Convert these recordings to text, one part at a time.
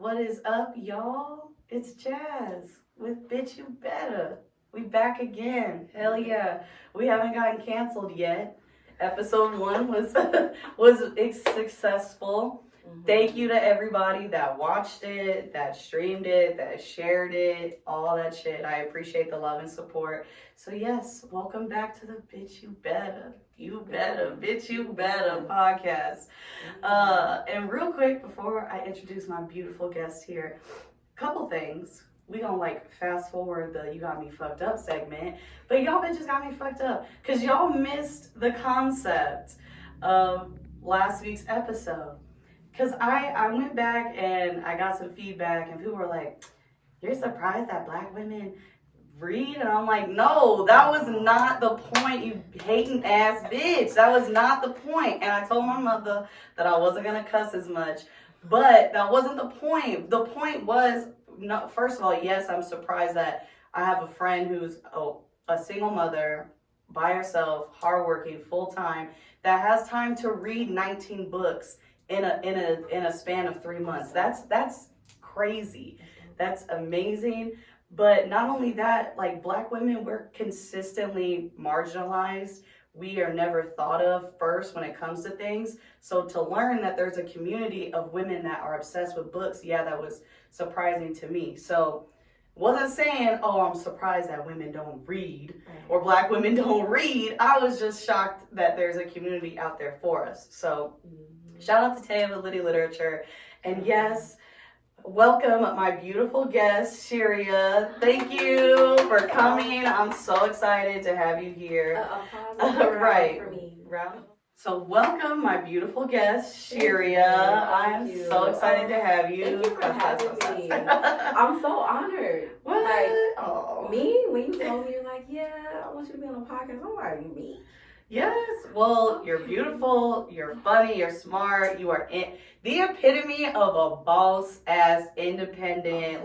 What is up, y'all? It's Jazz with Bitch You Betta. We back again. Hell yeah. We haven't gotten canceled yet. Episode 1 was successful. Thank you to everybody that watched it, that streamed it, that shared it, all that shit. I appreciate the love and support. So yes, welcome back to the Bitch You Betta. You Betta, Bitch You Betta podcast. And real quick, before I introduce my beautiful guest here, couple things. We gonna fast forward the You Got Me Fucked Up segment, but y'all bitches got me fucked up because y'all missed the concept of last week's episode. Because I went back and I got some feedback and people were like, you're surprised that black women read? And I'm like, no, that was not the point, you hating ass bitch. That was not the point. And I told my mother that I wasn't going to cuss as much, but that wasn't the point. The point was, no, first of all, yes, I'm surprised that I have a friend who's a single mother, by herself, hardworking, full-time, that has time to read 19 books in a span of 3 months. That's crazy. That's amazing. But not only that, black women, we're consistently marginalized. We are never thought of first when it comes to things. So to learn that there's a community of women that are obsessed with books, yeah, that was surprising to me. So wasn't saying, oh, I'm surprised that women don't read or black women don't read. I was just shocked that there's a community out there for us. So shout out to Taya with Liddy Literature. And yes, welcome my beautiful guest, Sheria. Thank you for coming. I'm so excited to have you here. Right. For me. So welcome my beautiful guest, Sheria. I'm so excited to have you. Thank you for having me. I'm so honored. What? Me? When you told me, you're like, yeah, I want you to be on a podcast. I'm like, me? Yes. Well, you're beautiful, you're funny, you're smart, you are the epitome of a boss-ass, independent,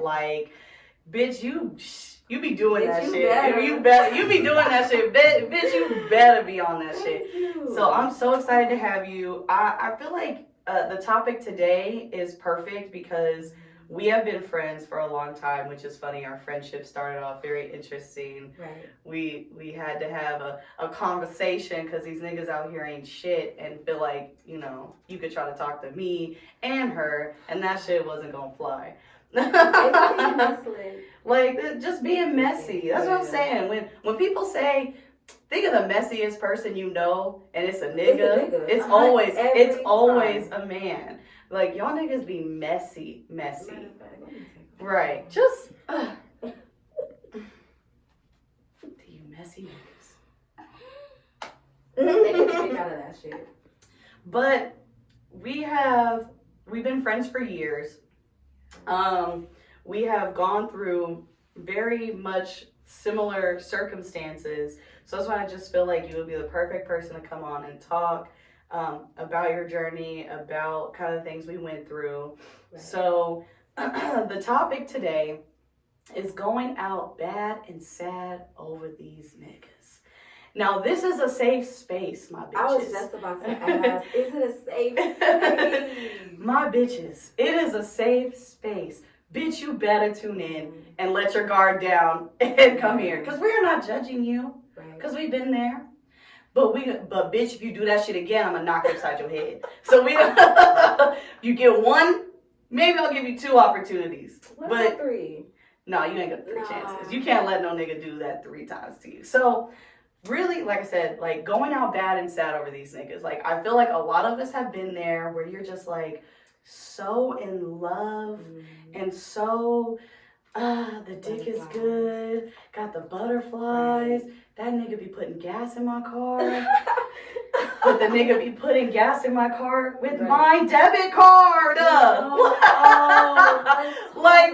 bitch, you be doing that shit. You be doing that shit. Bitch, you better be on that shit. So I'm so excited to have you. I feel like the topic today is perfect because we have been friends for a long time, which is funny. Our friendship started off very interesting. Right. We had to have a conversation because these niggas out here ain't shit and feel like, you could try to talk to me and her and that shit wasn't gonna fly. Just being messy. That's what I'm saying. When people say, think of the messiest person you know, and it's a nigga. It's always a man. Y'all niggas be messy. Right. Just you messy niggas. They need to get out of that shit. But we've been friends for years. We have gone through very much similar circumstances. So that's why I just feel like you would be the perfect person to come on and talk about your journey, about kind of things we went through. Right. So the topic today is going out bad and sad over these niggas. Now, this is a safe space, my bitches. I was just about to ask, is it a safe space? My bitches, it is a safe space. Bitch, you better tune in and let your guard down and come here. Because we're not judging you. Because we've been there. But bitch, if you do that shit again, I'm going to knock it upside your head. So you get one, maybe I'll give you 2 opportunities. What about 3? No, you ain't got 3 chances. You can't let no nigga do that 3 times to you. So really, like I said, going out bad and sad over these niggas. I feel like a lot of us have been there where you're just so in love and so the dick is good, got the butterflies. That nigga be putting gas in my car. But the nigga be putting gas in my car with my debit card.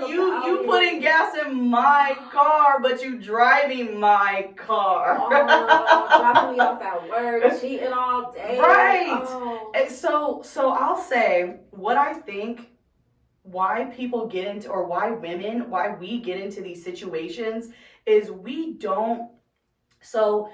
You putting gas in my car, but you driving my car. Dropping me off at work, cheating all day. Right. And so I'll say what I think why people get into, or why we get into these situations is we don't. So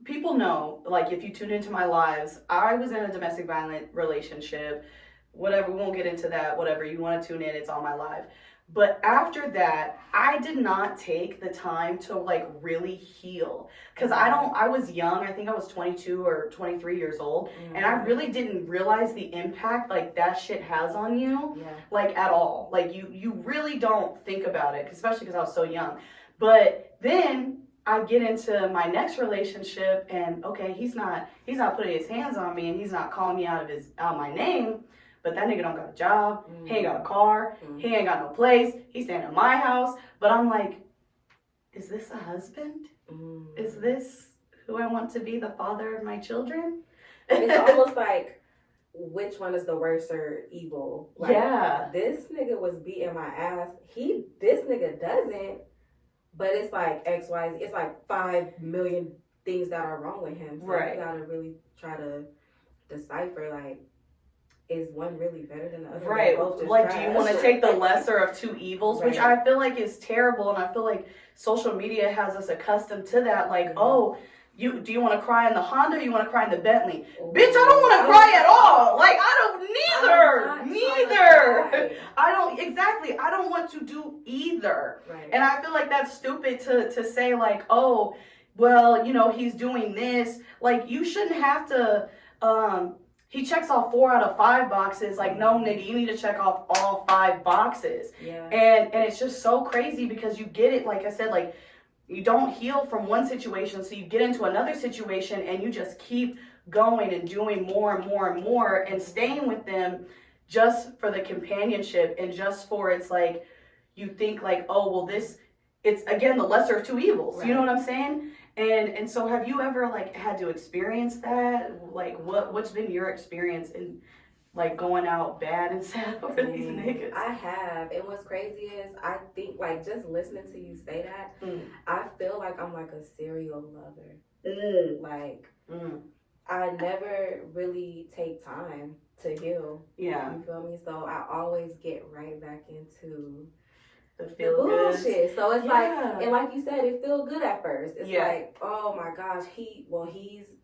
people know, if you tune into my lives, I was in a domestic violent relationship whatever, we won't get into that, whatever, you want to tune in, it's on my live. But after that, I did not take the time to like really heal. Cause I was young, I think I was 22 or 23 years old. And I really didn't realize the impact like that shit has on you, like at all. Like you really don't think about it, especially cause I was so young. But then I get into my next relationship and okay, he's not putting his hands on me and he's not calling me out my name. But that nigga don't got a job, he ain't got a car, he ain't got no place, he's staying at my house. But I'm like, is this a husband? Is this who I want to be, the father of my children? It's almost like, which one is the worse or evil? Like, this nigga was beating my ass. This nigga doesn't, but it's like X, Y, Z. It's like 5 million things that are wrong with him. So you gotta really try to decipher, like, is one really better than the other? Right. Like, do you want to take the lesser of two evils? Which I feel like is terrible. And I feel like social media has us accustomed to that. Like, oh, do you want to cry in the Honda or you want to cry in the Bentley? Bitch, I don't want to cry at all. Like, neither. I don't want to do either. Right. And I feel like that's stupid to say like, oh, well, you know, he's doing this. Like, you shouldn't have to, he checks off 4 out of 5 boxes. Like, no, nigga, you need to check off all 5 boxes. Yeah. And it's just so crazy because you get it, like I said, like, you don't heal from one situation, so you get into another situation and you just keep going and doing more and more and more and staying with them just for the companionship and just for, it's like, you think like, oh, well, it's, again, the lesser of two evils. Right. You know what I'm saying? And so have you ever like had to experience that? Like what's been your experience in like going out bad and sad over these niggas? I have. And what's crazy is I think like just listening to you say that, I feel like I'm like a serial lover. Like I never really take time to heal. Yeah. You feel me? So I always get right back into the bullshit. So it's like, and like you said, it feels good at first. It's like, oh my gosh, he's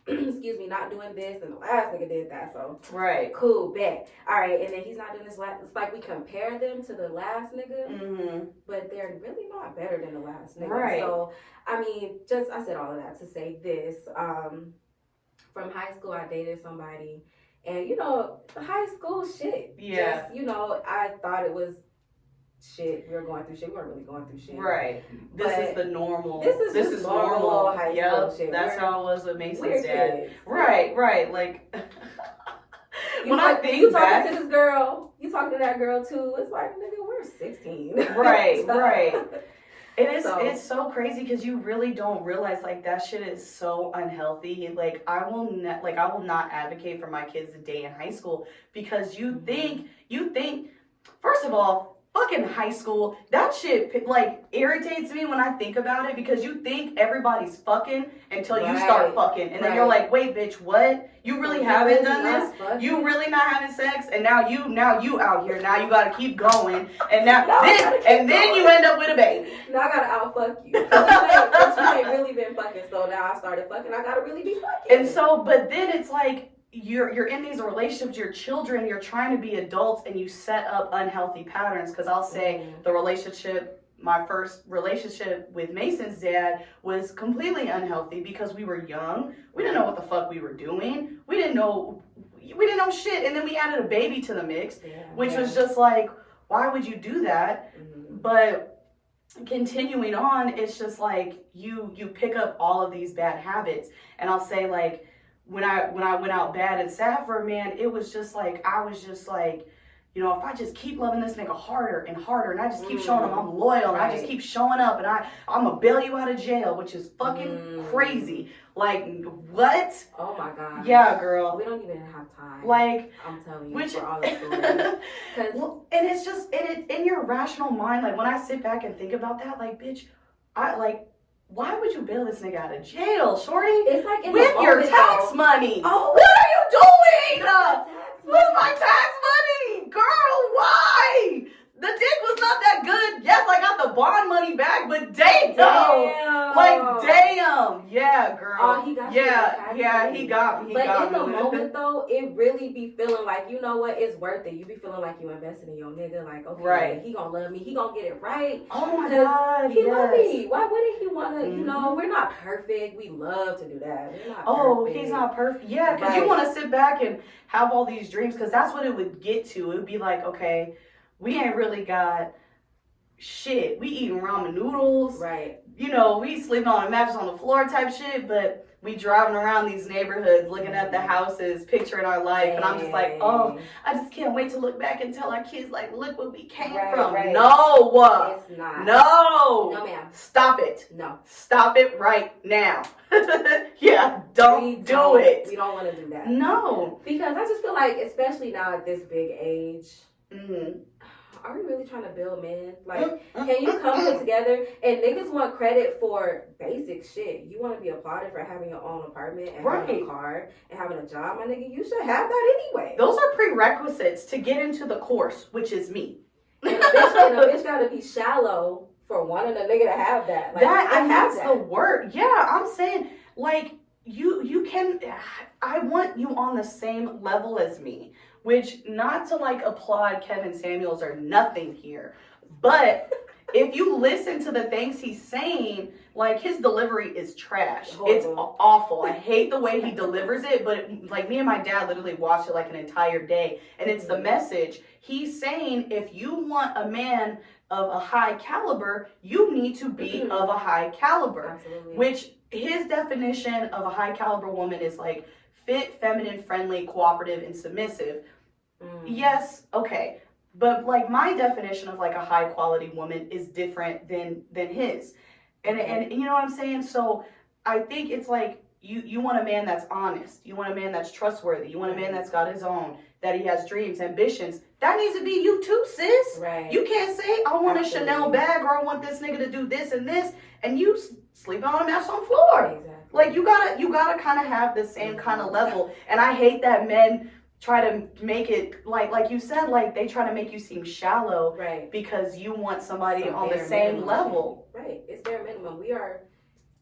excuse me, not doing this, and the last nigga did that. So cool, bet. All right, and then he's not doing this last. It's like we compare them to the last nigga, but they're really not better than the last nigga. Right. So I mean, I said all of that to say this. From high school, I dated somebody, and you know, high school shit. Yeah. Just, you know, I thought it was shit, we were going through shit. We weren't really going through shit. Right. This is the normal. This is normal high school shit. That's how it was with Mason's dad. Right. Like when I think you back, talking to this girl, you talking to that girl too. It's like, nigga, we're 16. Right. It's so crazy because you really don't realize like that shit is so unhealthy. Like I will not advocate for my kids to date in high school because you think first of all, fucking high school, that shit like irritates me when I think about it because you think everybody's fucking until you start fucking, and then you're like, wait, bitch, what? You really haven't done this? You really not having sex? And now you out here. Now you gotta keep going, and then you end up with a baby. Now I gotta outfuck you. You ain't really been fucking, so now I started fucking. I gotta really be fucking. And so, but then it's like, you're in these relationships, your children, you're trying to be adults and you set up unhealthy patterns. Because I'll say my first relationship with Mason's dad was completely unhealthy because we were young. We didn't know what the fuck we were doing. We didn't know shit. And then we added a baby to the mix, which was just like, why would you do that? But continuing on, it's just like you pick up all of these bad habits. And I'll say like, when I went out bad in Safford, man, it was just like, I was just like, you know, if I just keep loving this nigga harder and harder, and I just keep showing him I'm loyal, and I just keep showing up, and I'm gonna bail you out of jail, which is fucking crazy. Like, what? Oh my God. Yeah, girl. We don't even have time. Like, I'm telling you, for all the stories. Well, and it's just, in your rational mind, like, when I sit back and think about that, like, bitch, why would you bail this nigga out of jail, shorty? It's like with your tax money. Oh, what are you doing? With my tax money, girl. Why? The dick was not that good. Yes, I got the bond money back, but damn. Like, damn. Yeah, girl. Oh, he got Yeah, he got me. But in the moment, though, it really be feeling like, you know what, it's worth it. You be feeling like you invested in your nigga. Like, okay, right. He gonna love me. He gonna get it right. Oh, my God, He love me. Why wouldn't he want to, you know, we're not perfect. We love to do that. We're not perfect. He's not perfect. Yeah, because you want to sit back and have all these dreams, because that's what it would get to. It would be like, okay, we ain't really got shit. We eating ramen noodles. Right. You know, we sleeping on a mattress on the floor type shit, but we driving around these neighborhoods, looking at the houses, picturing our life, and I'm just like, oh, I just can't wait to look back and tell our kids, like, look where we came from. Right. No. It's not. No, ma'am. Stop it. No. Stop it right now. Yeah, don't do it. We don't want to do that. No. Because I just feel like, especially now at this big age, mm-hmm. Are we really trying to build men? Like, can you come together? And niggas want credit for basic shit. You want to be applauded for having your own apartment and having a car and having a job, my nigga. You should have that anyway. Those are prerequisites to get into the course, which is me. And a bitch got to be shallow for wanting a nigga to have that. Like, that's the word. Yeah, I'm saying, like, you can, I want you on the same level as me. Which, not to like applaud Kevin Samuels or nothing here, but if you listen to the things he's saying, like, his delivery is trash. It's awful. I hate the way he delivers it, but like, me and my dad literally watched it like an entire day, and it's the message. He's saying, if you want a man of a high caliber, you need to be of a high caliber. Absolutely. Which his definition of a high caliber woman is like fit, feminine, friendly, cooperative, and submissive. Yes, okay. But like, my definition of like a high quality woman is different than his. And you know what I'm saying? So I think it's like you want a man that's honest. You want a man that's trustworthy. You want a man that's got his own, that he has dreams, ambitions. That needs to be you too, sis. Right. You can't say, I want a Chanel bag, or I want this nigga to do this and this, and you sleeping on a mattress on the floor. Exactly. Like, you gotta kind of have the same kind of level. And I hate that men try to make it like you said, like, they try to make you seem shallow, right? Because you want somebody on the same level, right? It's their minimum. We are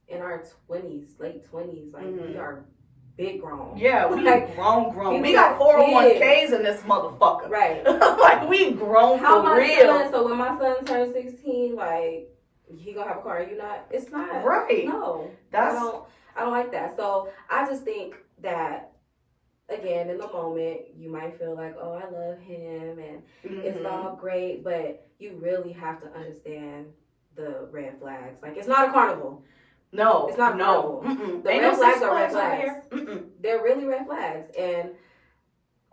in our 20s, late 20s, like we are big grown. Yeah, we like grown. We got 401ks in this motherfucker, right? Like, we grown for real. So when my son turns 16, like, he gonna have a car, and you not? It's not right. No, I don't like that. So I just think that, again, in the moment, you might feel like, oh, I love him and it's all great, but you really have to understand the red flags. Like, it's not a carnival. No. It's not a carnival. The red flags are red flags. They're really red flags. And,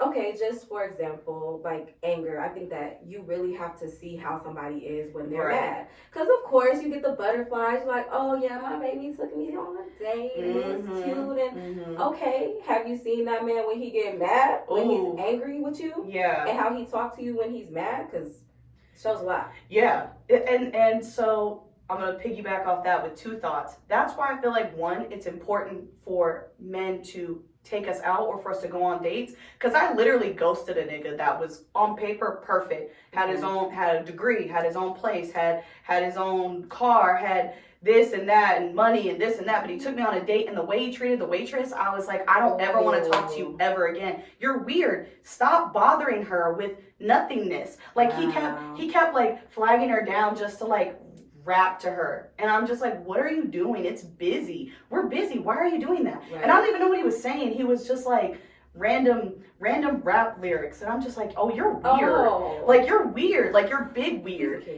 okay, just for example, like anger, I think that you really have to see how somebody is when they're mad. Because, of course, you get the butterflies. You're like, oh, yeah, my baby took me on a date and it was cute. And, okay, have you seen that man when he get mad, when he's angry with you? Yeah. And how he talk to you when he's mad? Because it shows a lot. Yeah. And so I'm going to piggyback off that with two thoughts. That's why I feel like, one, it's important for men to take us out or for us to go on dates, because I literally ghosted a nigga that was on paper perfect, had his own, had a degree, had his own place, had his own car, had this and that and money and this and that, but he took me on a date, and the way he treated the waitress, I was like, I don't ever want to talk to you ever again. You're weird. Stop bothering her with nothingness. Like, he kept like flagging her down just to like rap to her, and I'm just like, what are you doing? It's busy. We're busy. Why are you doing that? Right. And I don't even know what he was saying. He was just like random rap lyrics, and I'm just like, oh, you're weird. Like, you're weird. Like, you're big weird.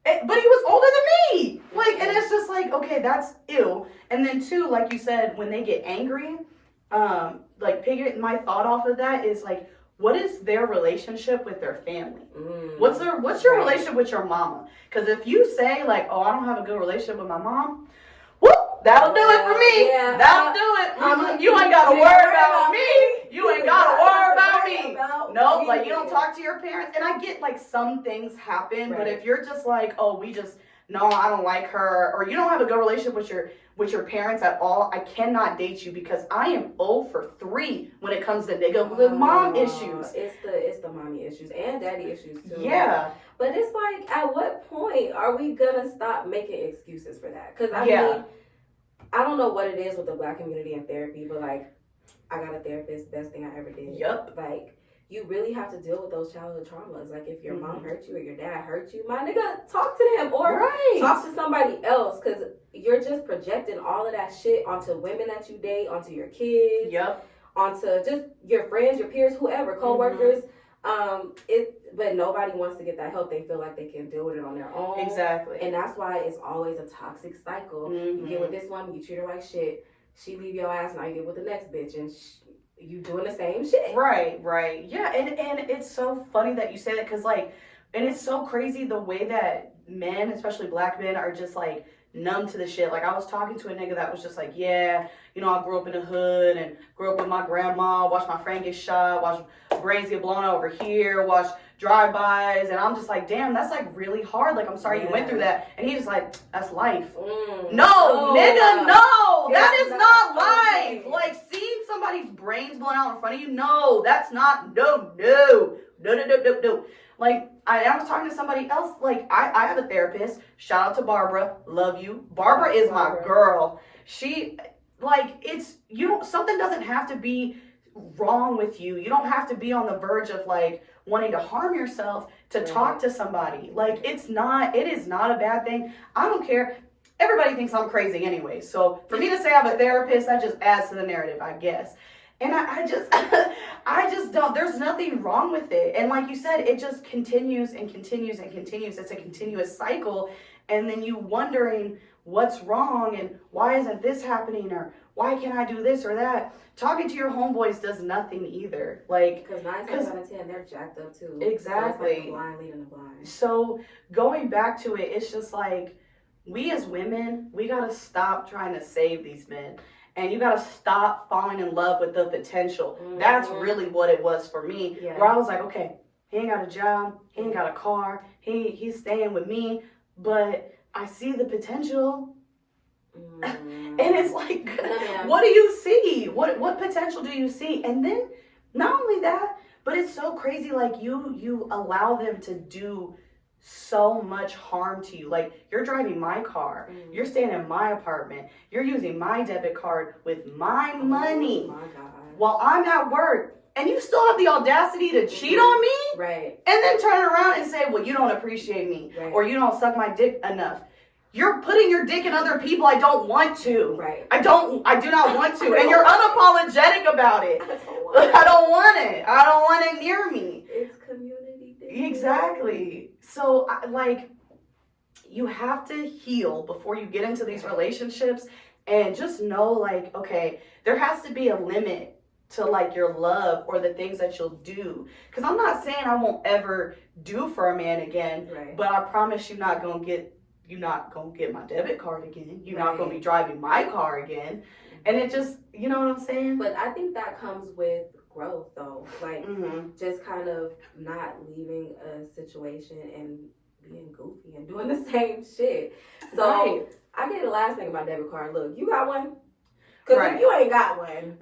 But he was older than me. Like, and it's just like, okay, that's ew. And then two, like you said, when they get angry, like, my thought off of that is like, what is their relationship with their family? What's your relationship with your mama? Because if you say like, oh, I don't have a good relationship with my mom, whoop, that'll do it for me. Yeah. That'll do it, mama. You ain't got to worry about me. You ain't got to worry about me. Nope, like, you don't talk to your parents. And I get like some things happen, but if you're just like, oh, no, I don't like her, or you don't have a good relationship with your parents at all, I cannot date you, because I am 0 for 3 when it comes to nigga with mom issues. It's the mommy issues and daddy issues too. Yeah. But it's like, at what point are we gonna stop making excuses for that? Because I mean, I don't know what it is with the Black community and therapy, but like, I got a therapist, best thing I ever did. Yep. Like, you really have to deal with those childhood traumas. Like, if your mom hurt you or your dad hurt you, my nigga, talk to them or talk to somebody else, because you're just projecting all of that shit onto women that you date, onto your kids, onto just your friends, your peers, whoever, co-workers. But nobody wants to get that help. They feel like they can deal with it on their own. Exactly. And that's why it's always a toxic cycle. You get with this woman, you treat her like shit. She leave your ass, now you get with the next bitch, and you doing the same shit. Right. Yeah, and it's so funny that you say that, because like, and it's so crazy the way that men, especially Black men, are just like numb to the shit. Like, I was talking to a nigga that was just like, yeah, you know, I grew up in the hood and grew up with my grandma, watched my friend get shot, watched brains get blown over here, watched drive-bys, and I'm just like, damn, that's like really hard. Like, I'm sorry you went through that. And he's like, that's life. No, nigga, no, that is not life. Like, seeing somebody's brains blown out in front of you, no, that's not, no. Like, I was talking to somebody else, like, I have a therapist, shout out to Barbara, love you. Barbara is my girl. She, like, it's, something doesn't have to be wrong with you. You don't have to be on the verge of, like, wanting to harm yourself to talk to somebody. Like, it is not a bad thing. I don't care. Everybody thinks I'm crazy anyway. So for me to say I have a therapist, that just adds to the narrative, I guess. And I just, I just don't, there's nothing wrong with it. And like you said, it just continues and continues and continues. It's a continuous cycle. And then you wondering what's wrong and why isn't this happening, or why can't I do this or that? Talking to your homeboys does nothing either. Like, because 9 times out of 10, they're jacked up too. Exactly. So it's like the blind leading the blind. So going back to it, it's just like, we as women, we gotta stop trying to save these men. And you gotta stop falling in love with the potential. That's really what it was for me. Where I was like, okay, he ain't got a job, he ain't got a car, he's staying with me, but I see the potential. And it's like, what do you see? What potential do you see? And then not only that, but it's so crazy, like you allow them to do so much harm to you. Like, you're driving my car, you're staying in my apartment, you're using my debit card with my money while I'm at work, and you still have the audacity to cheat on me, right? And then turn around and say, well, you don't appreciate me, or you don't suck my dick enough. You're putting your dick in other people I don't want to. Right. I do not want to. And you're unapologetic about it. I don't want it. I don't want it near me. It's community thing. Exactly. So, like, you have to heal before you get into these relationships, and just know, like, okay, there has to be a limit to, like, your love or the things that you'll do. Because I'm not saying I won't ever do for a man again, but I promise you're not gonna get my debit card again. You're not gonna be driving my car again. And it just, you know what I'm saying? But I think that comes with growth, though. Like, just kind of not leaving a situation and being goofy and doing the same shit. So I get the last thing about debit card. Look, you got one? Because if you ain't got one,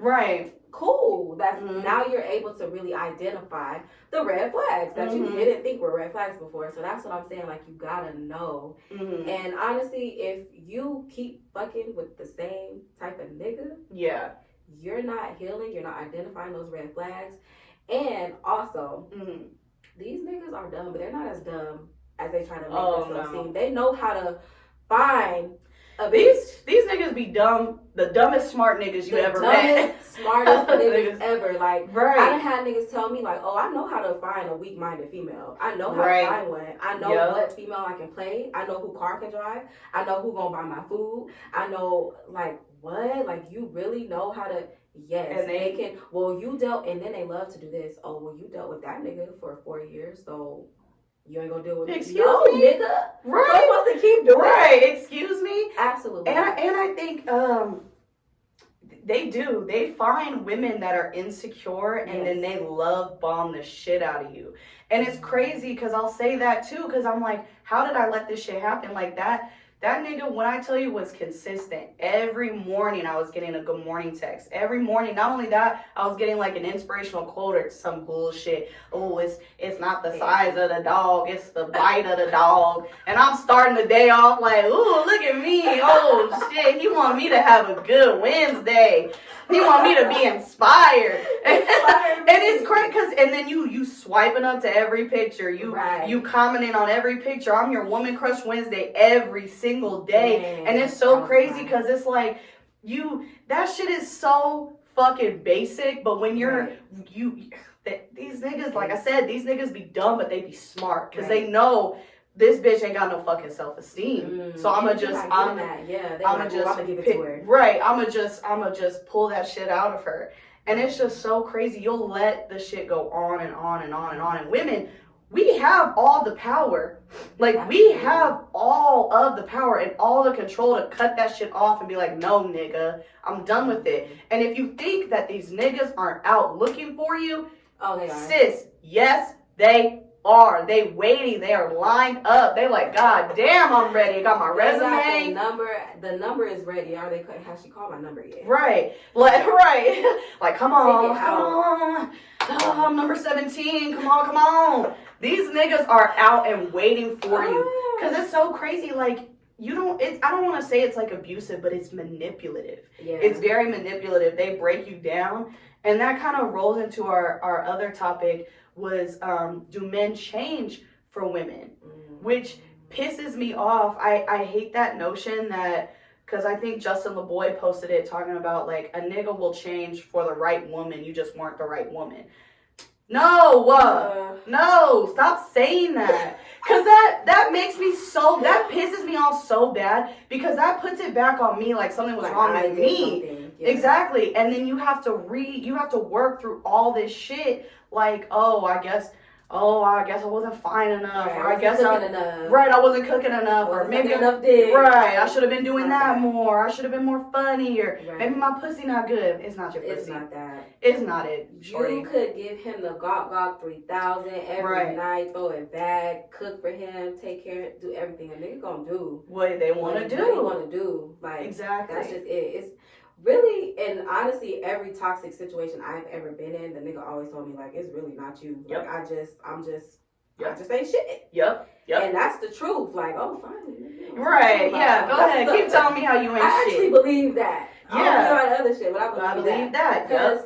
cool. That's now you're able to really identify the red flags that you didn't think were red flags before. So that's what I'm saying. Like, you gotta know. And honestly, if you keep fucking with the same type of nigga, you're not healing. You're not identifying those red flags. And also, these niggas are dumb, but they're not as dumb as they try to make themselves seem. They know how to find a bitch. These niggas be dumb. The dumbest smart niggas you ever met. Smartest niggas ever. Like, I done had niggas tell me, like, oh, I know how to find a weak-minded female. I know how to find one. I know what female I can play. I know who car can drive. I know who gonna buy my food. I know, like, what? Like, you really know how to, and they can, well, you dealt, and then they love to do this. Oh, well, you dealt with that nigga for 4 years, so you ain't gonna deal with me. Excuse me? Nigga. Right. I'm supposed to keep doing Excuse me? Absolutely. And I think they do. They find women that are insecure, and then they love bomb the shit out of you. And it's crazy because I'll say that too, because I'm like, how did I let this shit happen like that? That nigga, when I tell you, was consistent. Every morning I was getting a good morning text. Every morning. Not only that, I was getting like an inspirational quote or some bullshit. Oh, it's not the size of the dog, it's the bite of the dog. And I'm starting the day off like, ooh, look at me. Oh shit, he want me to have a good Wednesday. He want me to be inspired. And it's crazy because, and then you swiping up to every picture. You commenting on every picture. I'm your Woman Crush Wednesday every single day. Man, and it's so crazy because it's like, that shit is so fucking basic. But when you're, these niggas, like I said, these niggas be dumb, but they be smart because they know this bitch ain't got no fucking self-esteem. So I'ma give it to her. Right. I'ma just pull that shit out of her. And it's just so crazy. You'll let the shit go on and on and on and on. And women, we have all the power. Like, we have all of the power and all the control to cut that shit off and be like, no, nigga, I'm done with it. And if you think that these niggas aren't out looking for you, they are. Sis, yes, they are. They waiting. They are lined up. They like, God damn, I'm ready. I got my resume. The number is ready. Has she called my number yet? Right. Like, come on. Oh, I'm number 17. Come on. These niggas are out and waiting for you. Because it's so crazy. Like, I don't want to say it's like abusive, but it's manipulative. Yeah. It's very manipulative. They break you down. And that kind of rolls into our other topic was, do men change for women? Which pisses me off. I hate that notion that, because I think Justin LeBoy posted it talking about like a nigga will change for the right woman. You just weren't the right woman. No, stop saying that. Because that makes me that pisses me off so bad because that puts it back on me like something was wrong with me. Yeah. Exactly. And then you have to work through all this shit like, I guess I wasn't fine enough, right, or I guess I wasn't cooking enough, or maybe I should have been doing that more. I should have been more funny, or maybe my pussy not good. It's not your pussy. It's not that. It's not it. Shorty. You could give him the Gawk 3000 every night, throw it back, cook for him, take care, do everything. A nigga gonna do what they want to do. They want to do. Like exactly. That's just it. It's really, and honestly, every toxic situation I've ever been in, the nigga always told me like, it's really not you. Yep. Like I just ain't shit. Yep. And that's the truth. Like, oh, fine. Right. Yeah. Go ahead. Keep telling me how you ain't shit. I actually believe that. Yeah. I don't believe all the other shit, but I believe that. Because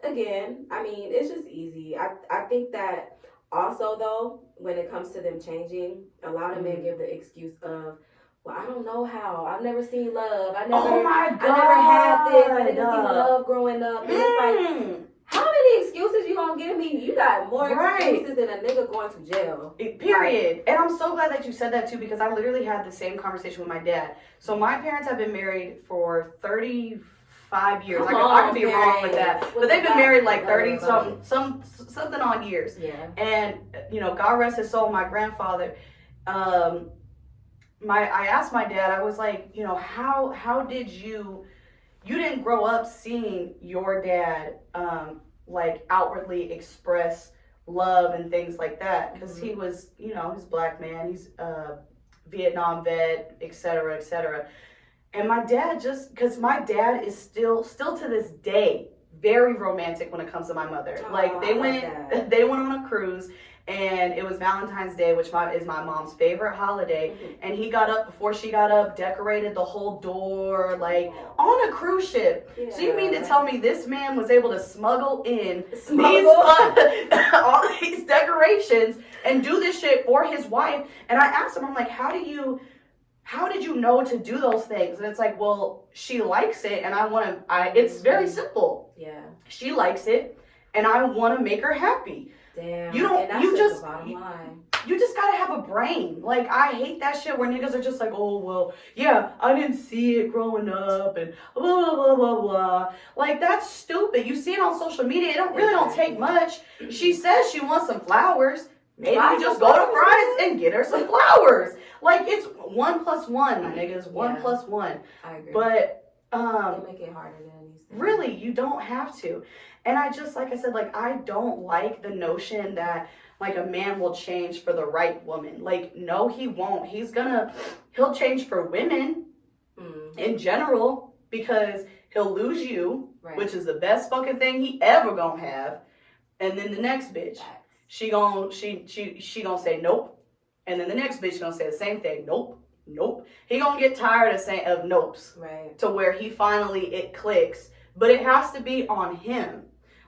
again, I mean, it's just easy. I think that also though, when it comes to them changing, a lot of men give the excuse of, well, I don't know how. I've never seen love. I never had this. I didn't see love growing up. And it's like, how many excuses you gonna give me? You got more excuses than a nigga going to jail. Period. And I'm so glad that you said that too, because I literally had the same conversation with my dad. So my parents have been married for 35 years. I could be wrong with that. But they've been married like 30 something odd years. Yeah. And God rest his soul, my grandfather, I asked my dad, I was like, how did you didn't grow up seeing your dad like outwardly express love and things like that, because he was, he's a black man, he's Vietnam vet, etc. And my dad because my dad is still to this day very romantic when it comes to my mother. Like they went on a cruise. And it was Valentine's Day, which is my mom's favorite holiday. And he got up before she got up, decorated the whole door, like on a cruise ship. Yeah. So you mean to tell me this man was able to smuggle in all these decorations and do this shit for his wife? And I asked him, I'm like, how did you know to do those things? And it's like, well, she likes it, and it's very simple. Yeah. She likes it, and I want to make her happy. Damn. You just gotta have a brain. Like, I hate that shit where niggas are just like, oh, well, yeah, I didn't see it growing up and blah, blah, blah, blah, blah. Like, that's stupid. You see it on social media. It don't take much. She says she wants some flowers. Maybe you just go to Fry's and get her some flowers. Like, it's 1 + 1, my niggas. 1 + 1. I agree. But, they make it harder than these things. Really, you don't have to. And I just, like I said, like, I don't like the notion that like a man will change for the right woman. Like, no, he won't. He'll change for women in general because he'll lose you, which is the best fucking thing he ever gonna have. And then the next bitch, she gonna say nope. And then the next bitch gonna say the same thing. Nope. He gonna get tired of nopes. Right. To where he finally, it clicks. But it has to be on him.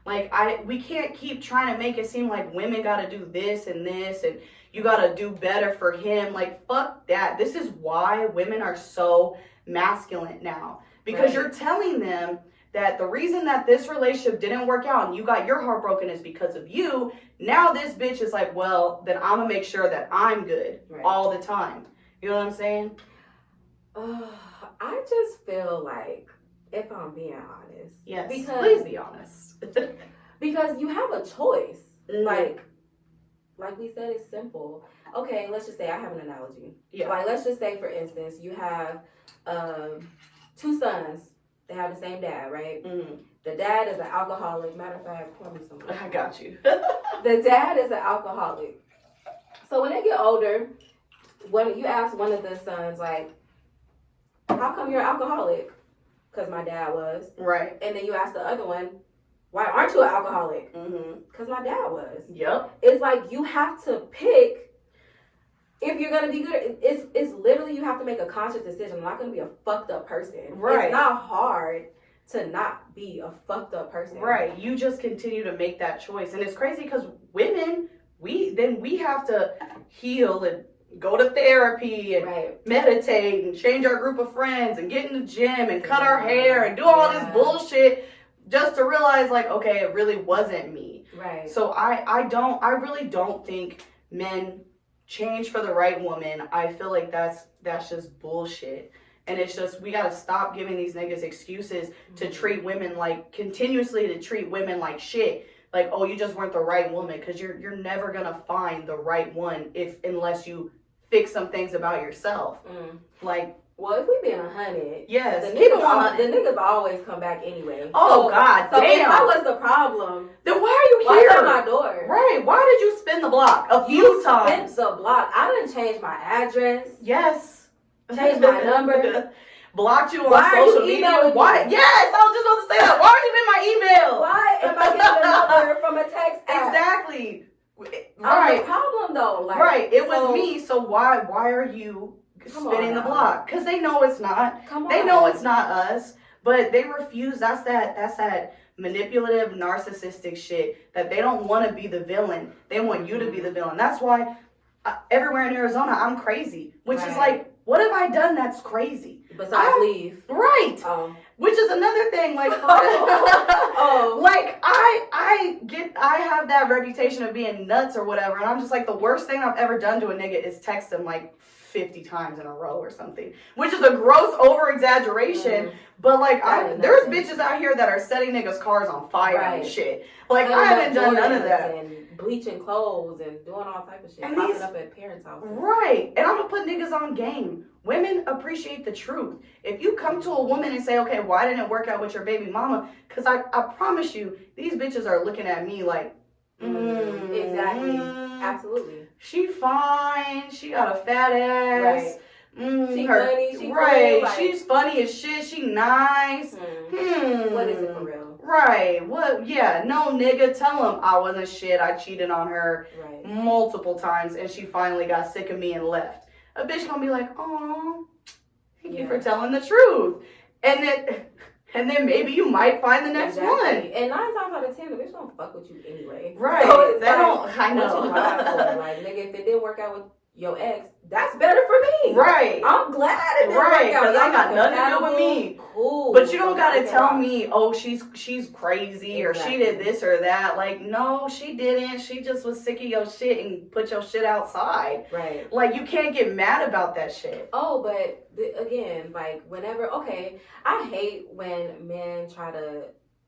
Like, we can't keep trying to make it seem like women gotta do this and you gotta do better for him. Like, fuck that. This is why women are so masculine now. Because you're telling them that the reason that this relationship didn't work out and you got your heart broken is because of you. Now this bitch is like, well, then I'm gonna make sure that I'm good all the time. You know what I'm saying? I just feel like, if I'm being honest. Yes, please be honest. Because you have a choice. Like we said, it's simple. Okay, let's just say, I have an analogy. Yeah. Like, let's just say, for instance, you have 2 sons. They have the same dad, right? The dad is an alcoholic. Matter of fact, pour me some. I got you. The dad is an alcoholic. So when they get older, when you ask one of the sons, like, how come you're an alcoholic? Because my dad was. Right. And then you ask the other one, why aren't you an alcoholic? Because my dad was. Yep. It's like you have to pick if you're going to be good. It's literally you have to make a conscious decision. I'm not going to be a fucked up person. Right. It's not hard to not be a fucked up person. Right. You just continue to make that choice. And it's crazy because women, we have to heal and go to therapy and meditate and change our group of friends and get in the gym and cut our hair and do all this bullshit just to realize, like, okay, it really wasn't me. Right. So I really don't think men change for the right woman. I feel like that's just bullshit. And it's just, we gotta stop giving these niggas excuses to treat women continuously to treat women like shit. Like, oh, you just weren't the right woman, because you're never gonna find the right one unless you fix some things about yourself. Like, well, if we being 100, yes, keep it 100. The niggas always come back anyway. Oh, so, God damn. If that was the problem, then why are you here? At my door? Right. Why did you spin the block a few times? Spin the block. I didn't change my address. Yes. Changed my number. Blocked you on social media. Why? Yes, I was just about to say that. Why are you in my email? Why am I getting a number from a text app? Exactly. Right. The problem though. Like, right. It was me. So why are you spinning the block? Because they know it's not. They know it's not us. But they refuse. That's that manipulative, narcissistic shit that they don't want to be the villain. They want you to be the villain. That's why everywhere in Arizona, I'm crazy. Which is like, what have I done that's crazy? Besides leave. Right. Oh. Which is another thing. Like, like I have that reputation of being nuts or whatever. And I'm just like, the worst thing I've ever done to a nigga is text him like 50 times in a row or something, which is a gross over exaggeration. But like, there's bitches out here that are setting niggas' cars on fire and shit. Like, I haven't done none of that. And bleaching clothes and doing all type of shit. And popping up at parents' houses. Right. And I'm gonna put niggas on game. Women appreciate the truth. If you come to a woman and say, okay, why didn't it work out with your baby mama? Because I promise you, these bitches are looking at me like, exactly. Absolutely. She fine. She got a fat ass. Right. She funny. She right. Cool, she's funny as shit. She nice. What is it for real? Right. What? Yeah. No, nigga. Tell him I wasn't shit. I cheated on her multiple times, and she finally got sick of me and left. A bitch gonna be like, oh, thank you for telling the truth, and then maybe you might find the next one. And 9 times out of 10, the bitch don't fuck with you anyway. Right. So they don't. I know. Like, nigga, if it didn't work out with your ex, that's better for me. Right. I'm glad it didn't work out. Because I got nothing to do with me. Cool. But you don't gotta tell me, oh, she's crazy or she did this or that. Like, no, she didn't. She just was sick of your shit and put your shit outside. Right. Like, you can't get mad about that shit. Oh, but again, like, whenever, I hate when men try to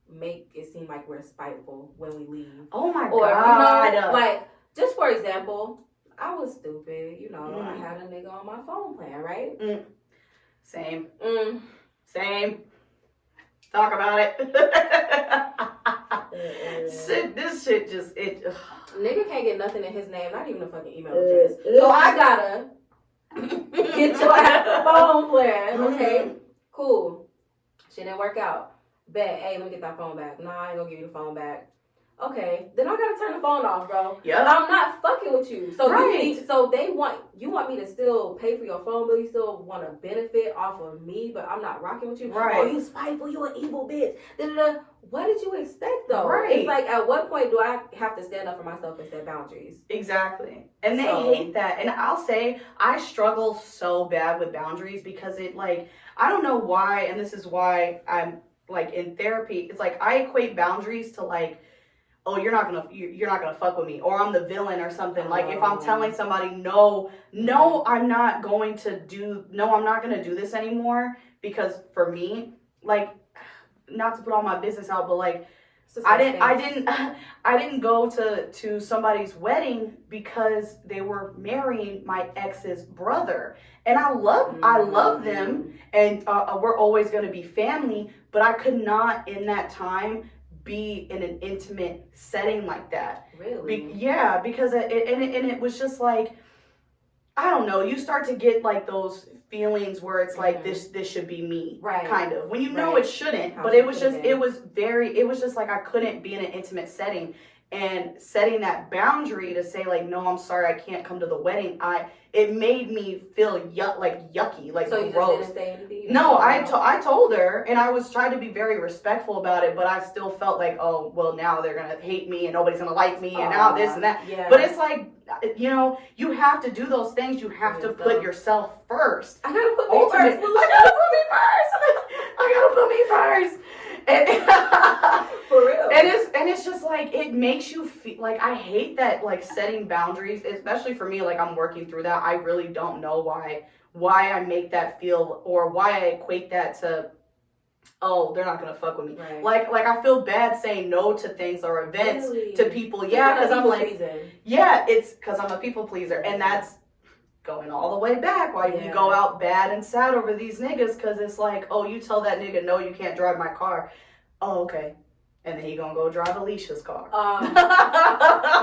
make it seem like we're spiteful when we leave. Oh my God. You know, like, just for example, I was stupid, I had a nigga on my phone plan, right? Same. Same. Talk about it. This shit just Nigga can't get nothing in his name, not even a fucking email address. So I gotta get your ass a phone plan. Okay, cool. Shit didn't work out. Bet, hey, let me get that phone back. Nah, I ain't gonna give you the phone back. Okay, then I gotta turn the phone off, bro. Yeah. I'm not fucking with you. So right. you want me to still pay for your phone bill. You still want to benefit off of me, but I'm not rocking with you. Right. Oh, you spiteful. You an evil bitch. Da-da-da. What did you expect though? Right. It's like, at what point do I have to stand up for myself and set boundaries? Exactly. And they hate that. And I'll say I struggle so bad with boundaries because it like I don't know why, and this is why I'm like in therapy. It's like I equate boundaries to like, oh, you're not gonna fuck with me, or I'm the villain or something. Like if I'm telling somebody, no, I'm not going to do, no, I'm not gonna do this anymore, because for me, like, not to put all my business out, but like, I didn't go to somebody's wedding because they were marrying my ex's brother, and I love them, and we're always gonna be family, but I could not in that time be in an intimate setting like that. Really? Yeah, because it was just like, I don't know, you start to get like those feelings where it's like this should be me, right? Kind of, when you know it shouldn't. But it was just like I couldn't be in an intimate setting, and setting that boundary to say like, no, I'm sorry, I can't come to the wedding. It made me feel yucky, like so gross. You just didn't say anything? No, I told her, and I was trying to be very respectful about it, but I still felt like, oh, well, now they're gonna hate me and nobody's gonna like me, and now this and that. Yeah. But it's like, you know, you have to do those things. You have to put yourself first. I gotta put me first. I gotta put me first. And for real. And it's just like, it makes you feel like, I hate that, like, setting boundaries, especially for me. Like, I'm working through that. I really don't know why I make that feel, or why I equate that to, oh, they're not gonna fuck with me. Right. Like I feel bad saying no to things or events to people. Yeah, because I'm like, it's because I'm a people pleaser, and that's going all the way back. Why you go out bad and sad over these niggas, because it's like, oh, you tell that nigga, no, you can't drive my car. Oh, okay. And then he gonna go drive Alicia's car. So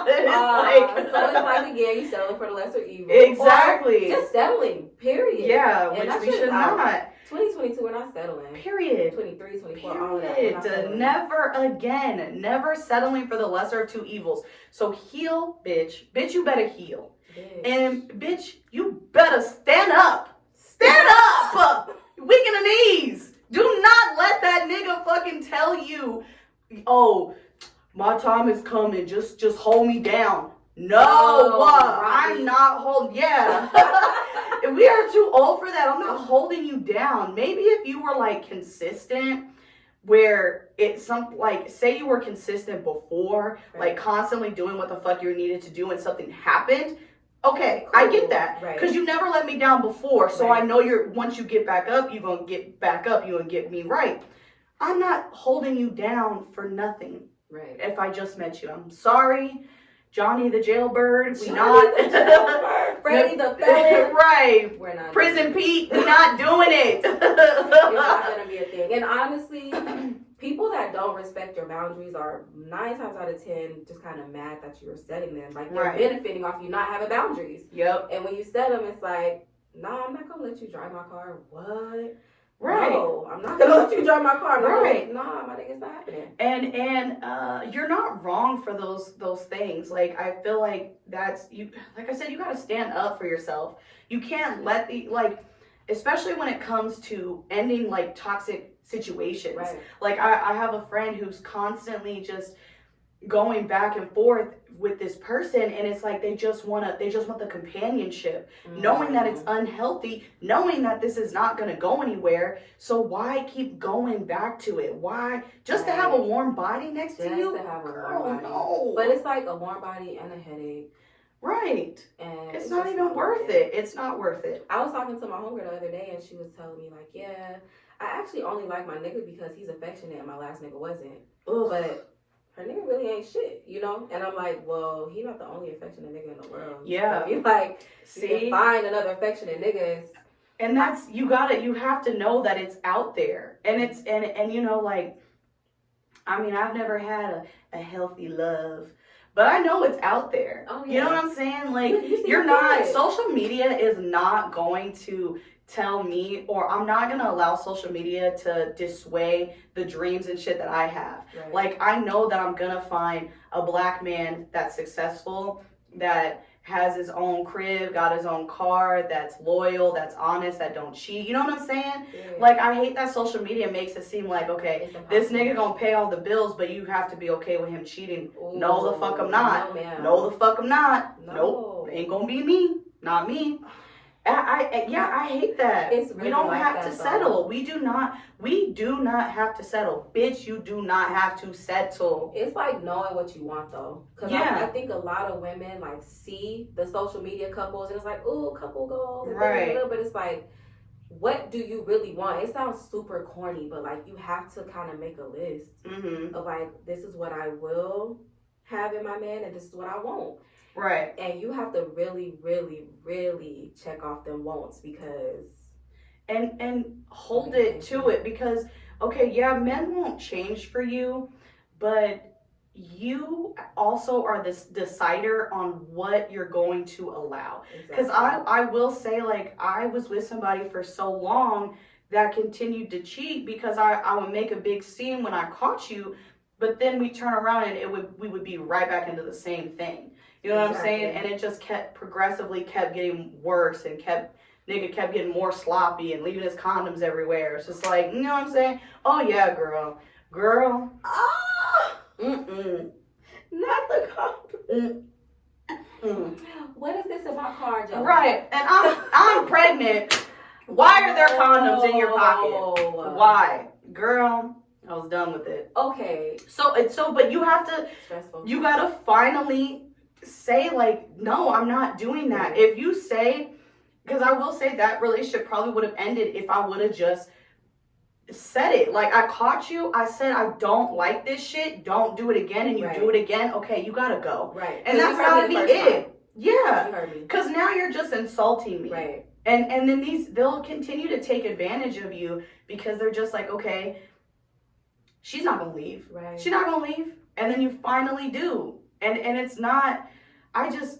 it's like, again, you settling for the lesser evil. Exactly. Or just settling, period. Yeah, and which we should not. 2022, we're not settling. Period. 23, 24, period. All of that. Never again. Never settling for the lesser of two evils. So heal, bitch. Bitch, you better heal. Bitch. And bitch, you better stand up. Stand up. Weak in the knees. Do not let that nigga fucking tell you, oh, my time is coming. Just hold me down. No, I'm not holding. Yeah. We are too old for that. I'm not holding you down. Maybe if you were like consistent, where it's some, like, say you were consistent before, like constantly doing what the fuck you needed to do, and something happened. Okay, cool. I get that, because you never let me down before, so I know once you get back up, you're gonna get back up. You're gonna get me right. I'm not holding you down for nothing. Right. If I just met you, I'm sorry. Johnny the jailbird, Freddie the felon. Right. We're not. Prison Pete, we're not doing it. It's not going to be a thing. And honestly, people that don't respect your boundaries are 9 times out of 10 just kind of mad that you were setting them. Like, they're benefiting off you not having boundaries. Yep. And when you set them, it's like, nah, I'm not going to let you drive my car. What? Right. No, I'm not gonna let you drive my car. Right. Nah, my nigga's not happening. And you're not wrong for those things. Like, I feel like that's you. Like I said, you gotta stand up for yourself. You can't let especially when it comes to ending like toxic situations. Right. Like I have a friend who's constantly just going back and forth with this person, and it's like they just want the companionship, knowing that it's unhealthy, knowing that this is not going to go anywhere. So why keep going back to it? Why just to have a warm body next to you? To have a Girl, warm body. no. But it's like a warm body and a headache. Right. And it's not even worth it. It's not worth it. I was talking to my homegirl the other day, and she was telling me like, yeah, I actually only like my nigga because he's affectionate and my last nigga wasn't. Ugh. But her nigga really ain't shit, you know? And I'm like, well, he not the only affectionate nigga in the world. Yeah. You like, see, you can find another affectionate nigga. And that's, you have to know that it's out there. And it's, and you know, like, I mean, I've never had a healthy love, but I know it's out there. Oh, yeah. You know what I'm saying? Like, you're not, social media is not going to tell me, or I'm not going to allow social media to dissuade the dreams and shit that I have. Right. Like, I know that I'm going to find a black man that's successful, that has his own crib, got his own car, that's loyal, that's honest, that don't cheat. You know what I'm saying? Yeah. Like, I hate that social media makes it seem like, okay, this nigga gonna pay all the bills, but you have to be okay with him cheating. Ooh, no, the fuck I'm not. No, the fuck I'm not. Nope. Ain't gonna be me. Not me. I hate that. It's really we don't like have that, to settle. We do not have to settle. Bitch, you do not have to settle. It's like knowing what you want though. Cause I think a lot of women like see the social media couples and it's like, ooh, couple goals. Right. But it's like, what do you really want? It sounds super corny, but like you have to kind of make a list of like, this is what I will have in my man and this is what I won't. Right. And you have to really, really, really check off them wants because and hold it to it because okay, yeah, men won't change for you, but you also are this decider on what you're going to allow. Because I will say, like, I was with somebody for so long that continued to cheat because I would make a big scene when I caught you, but then we turn around and we would be right back into the same thing. You know what I'm saying? And it just progressively kept getting worse and nigga kept getting more sloppy and leaving his condoms everywhere. It's just like, you know what I'm saying? Oh yeah, girl. Not the condom. What is this about cardio? Right, and I'm pregnant. Why are there condoms in your pocket? Why, girl? I was done with it. Okay. But you have to. Stressful. You gotta finally say like, no, I'm not doing that. If you say, because I will say that relationship probably would have ended if I would have just said it. Like, I caught you, I said I don't like this shit, don't do it again, and you do it again, okay, you gotta go. Right. And that's gotta be it. Yeah. You because now you're just insulting me. Right. And then they'll continue to take advantage of you because they're just like, okay, she's not gonna leave. Right. She's not gonna leave. And then you finally do. And it's not, I just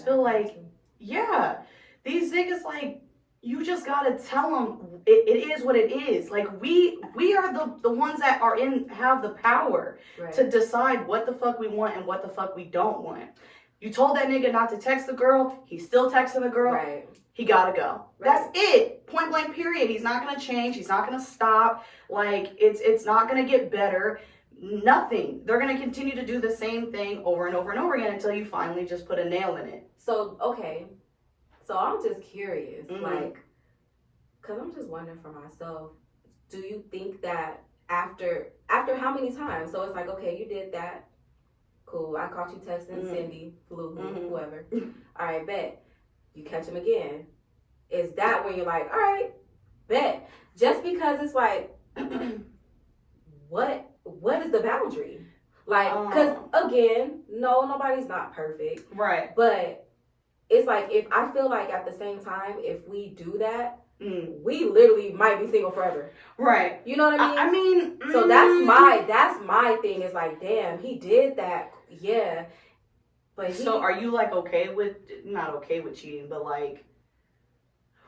feel like, yeah, these niggas, like, you just gotta tell them it is what it is. Like, we are the ones that have the power to decide what the fuck we want and what the fuck we don't want. You told that nigga not to text the girl, he's still texting the girl. Right. He gotta go. That's it. Point blank period. He's not gonna change. He's not gonna stop. Like, it's not gonna get better. Nothing. They're gonna continue to do the same thing over and over and over again until you finally just put a nail in it. So, okay. So I'm just curious, like, because I'm just wondering for myself, do you think that after how many times? So it's like, okay, you did that. Cool. I caught you texting Cindy, whoever. All right, bet. You catch him again. Is that when you're like, all right, bet. Just because it's like, what is the boundary? Like, because again, no, nobody's not perfect. Right. But it's like, if I feel like at the same time, if we do that, we literally might be single forever. Right. You know what I mean? I mean, so that's my thing. Is like, damn, he did that. Yeah. But so are you like not okay with cheating, but like,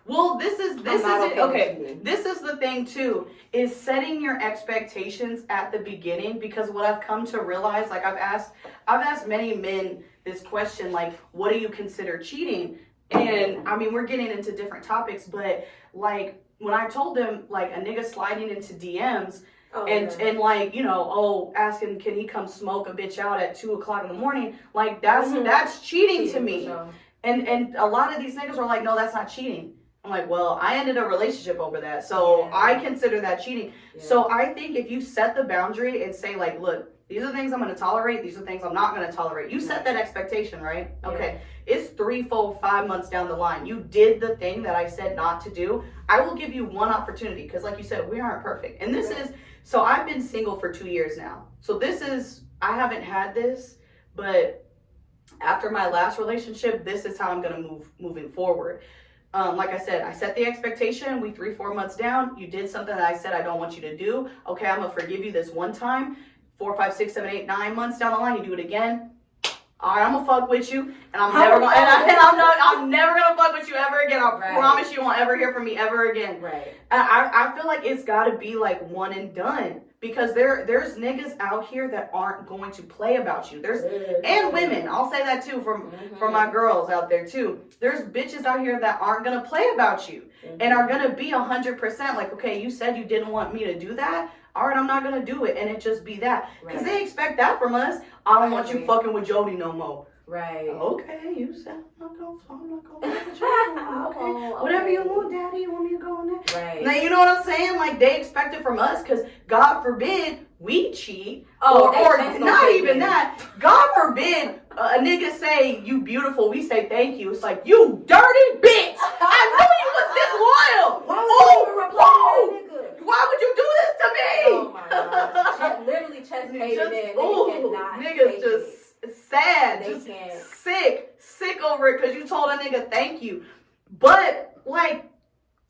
well, this is okay. This is the thing too, is setting your expectations at the beginning, because what I've come to realize, like, I've asked many men this question, like, what do you consider cheating? And I mean, we're getting into different topics, but like, when I told them, like, a nigga sliding into DMs and like, you know, asking can he come smoke a bitch out at 2:00 in the morning, like, that's cheating to me. Sure. And a lot of these niggas are like, no, that's not cheating. I'm like, well, I ended a relationship over that, so I consider that cheating. Yeah. So I think if you set the boundary and say, like, look, these are the things I'm going to tolerate, these are the things I'm not going to tolerate. You set that expectation, right? Yeah. Okay. It's 3, 4, 5 months down the line. You did the thing that I said not to do. I will give you one opportunity, because like you said, we aren't perfect. And this is, so I've been single for 2 years now. So this is, I haven't had this, but after my last relationship, this is how I'm going to moving forward. like I said, I set the expectation. We 3-4 months down. You did something that I said I don't want you to do. Okay, I'm gonna forgive you this one time. 4, 5, 6, 7, 8, 9 months down the line, you do it again. All right, I'm gonna fuck with you, and I'm never gonna. I'm never gonna fuck with you ever again. I promise you won't ever hear from me ever again. Right. I feel like it's got to be like one and done, because there's niggas out here that aren't going to play about you. And women. I'll say that too from my girls out there too. There's bitches out here that aren't gonna play about you and are gonna be 100% like, okay, you said you didn't want me to do that. All right, I'm not gonna do it, and it just be that, because they expect that from us. I don't want you fucking with Jody no more. Right. Okay, you said I'm not gonna fuck with you. Okay. Whatever you want, Daddy. You want me to go in there? Right. Now you know what I'm saying? Like, they expect it from us, because God forbid we cheat, or not even that. God forbid a nigga say you beautiful. We say thank you. It's like, you dirty bitch. I knew you was this loyal. Why would you reply to that nigga? Why would you do this to me? Oh my God. Literally chest hated it. Niggas just sad. Just sick over it because you told a nigga thank you. But like,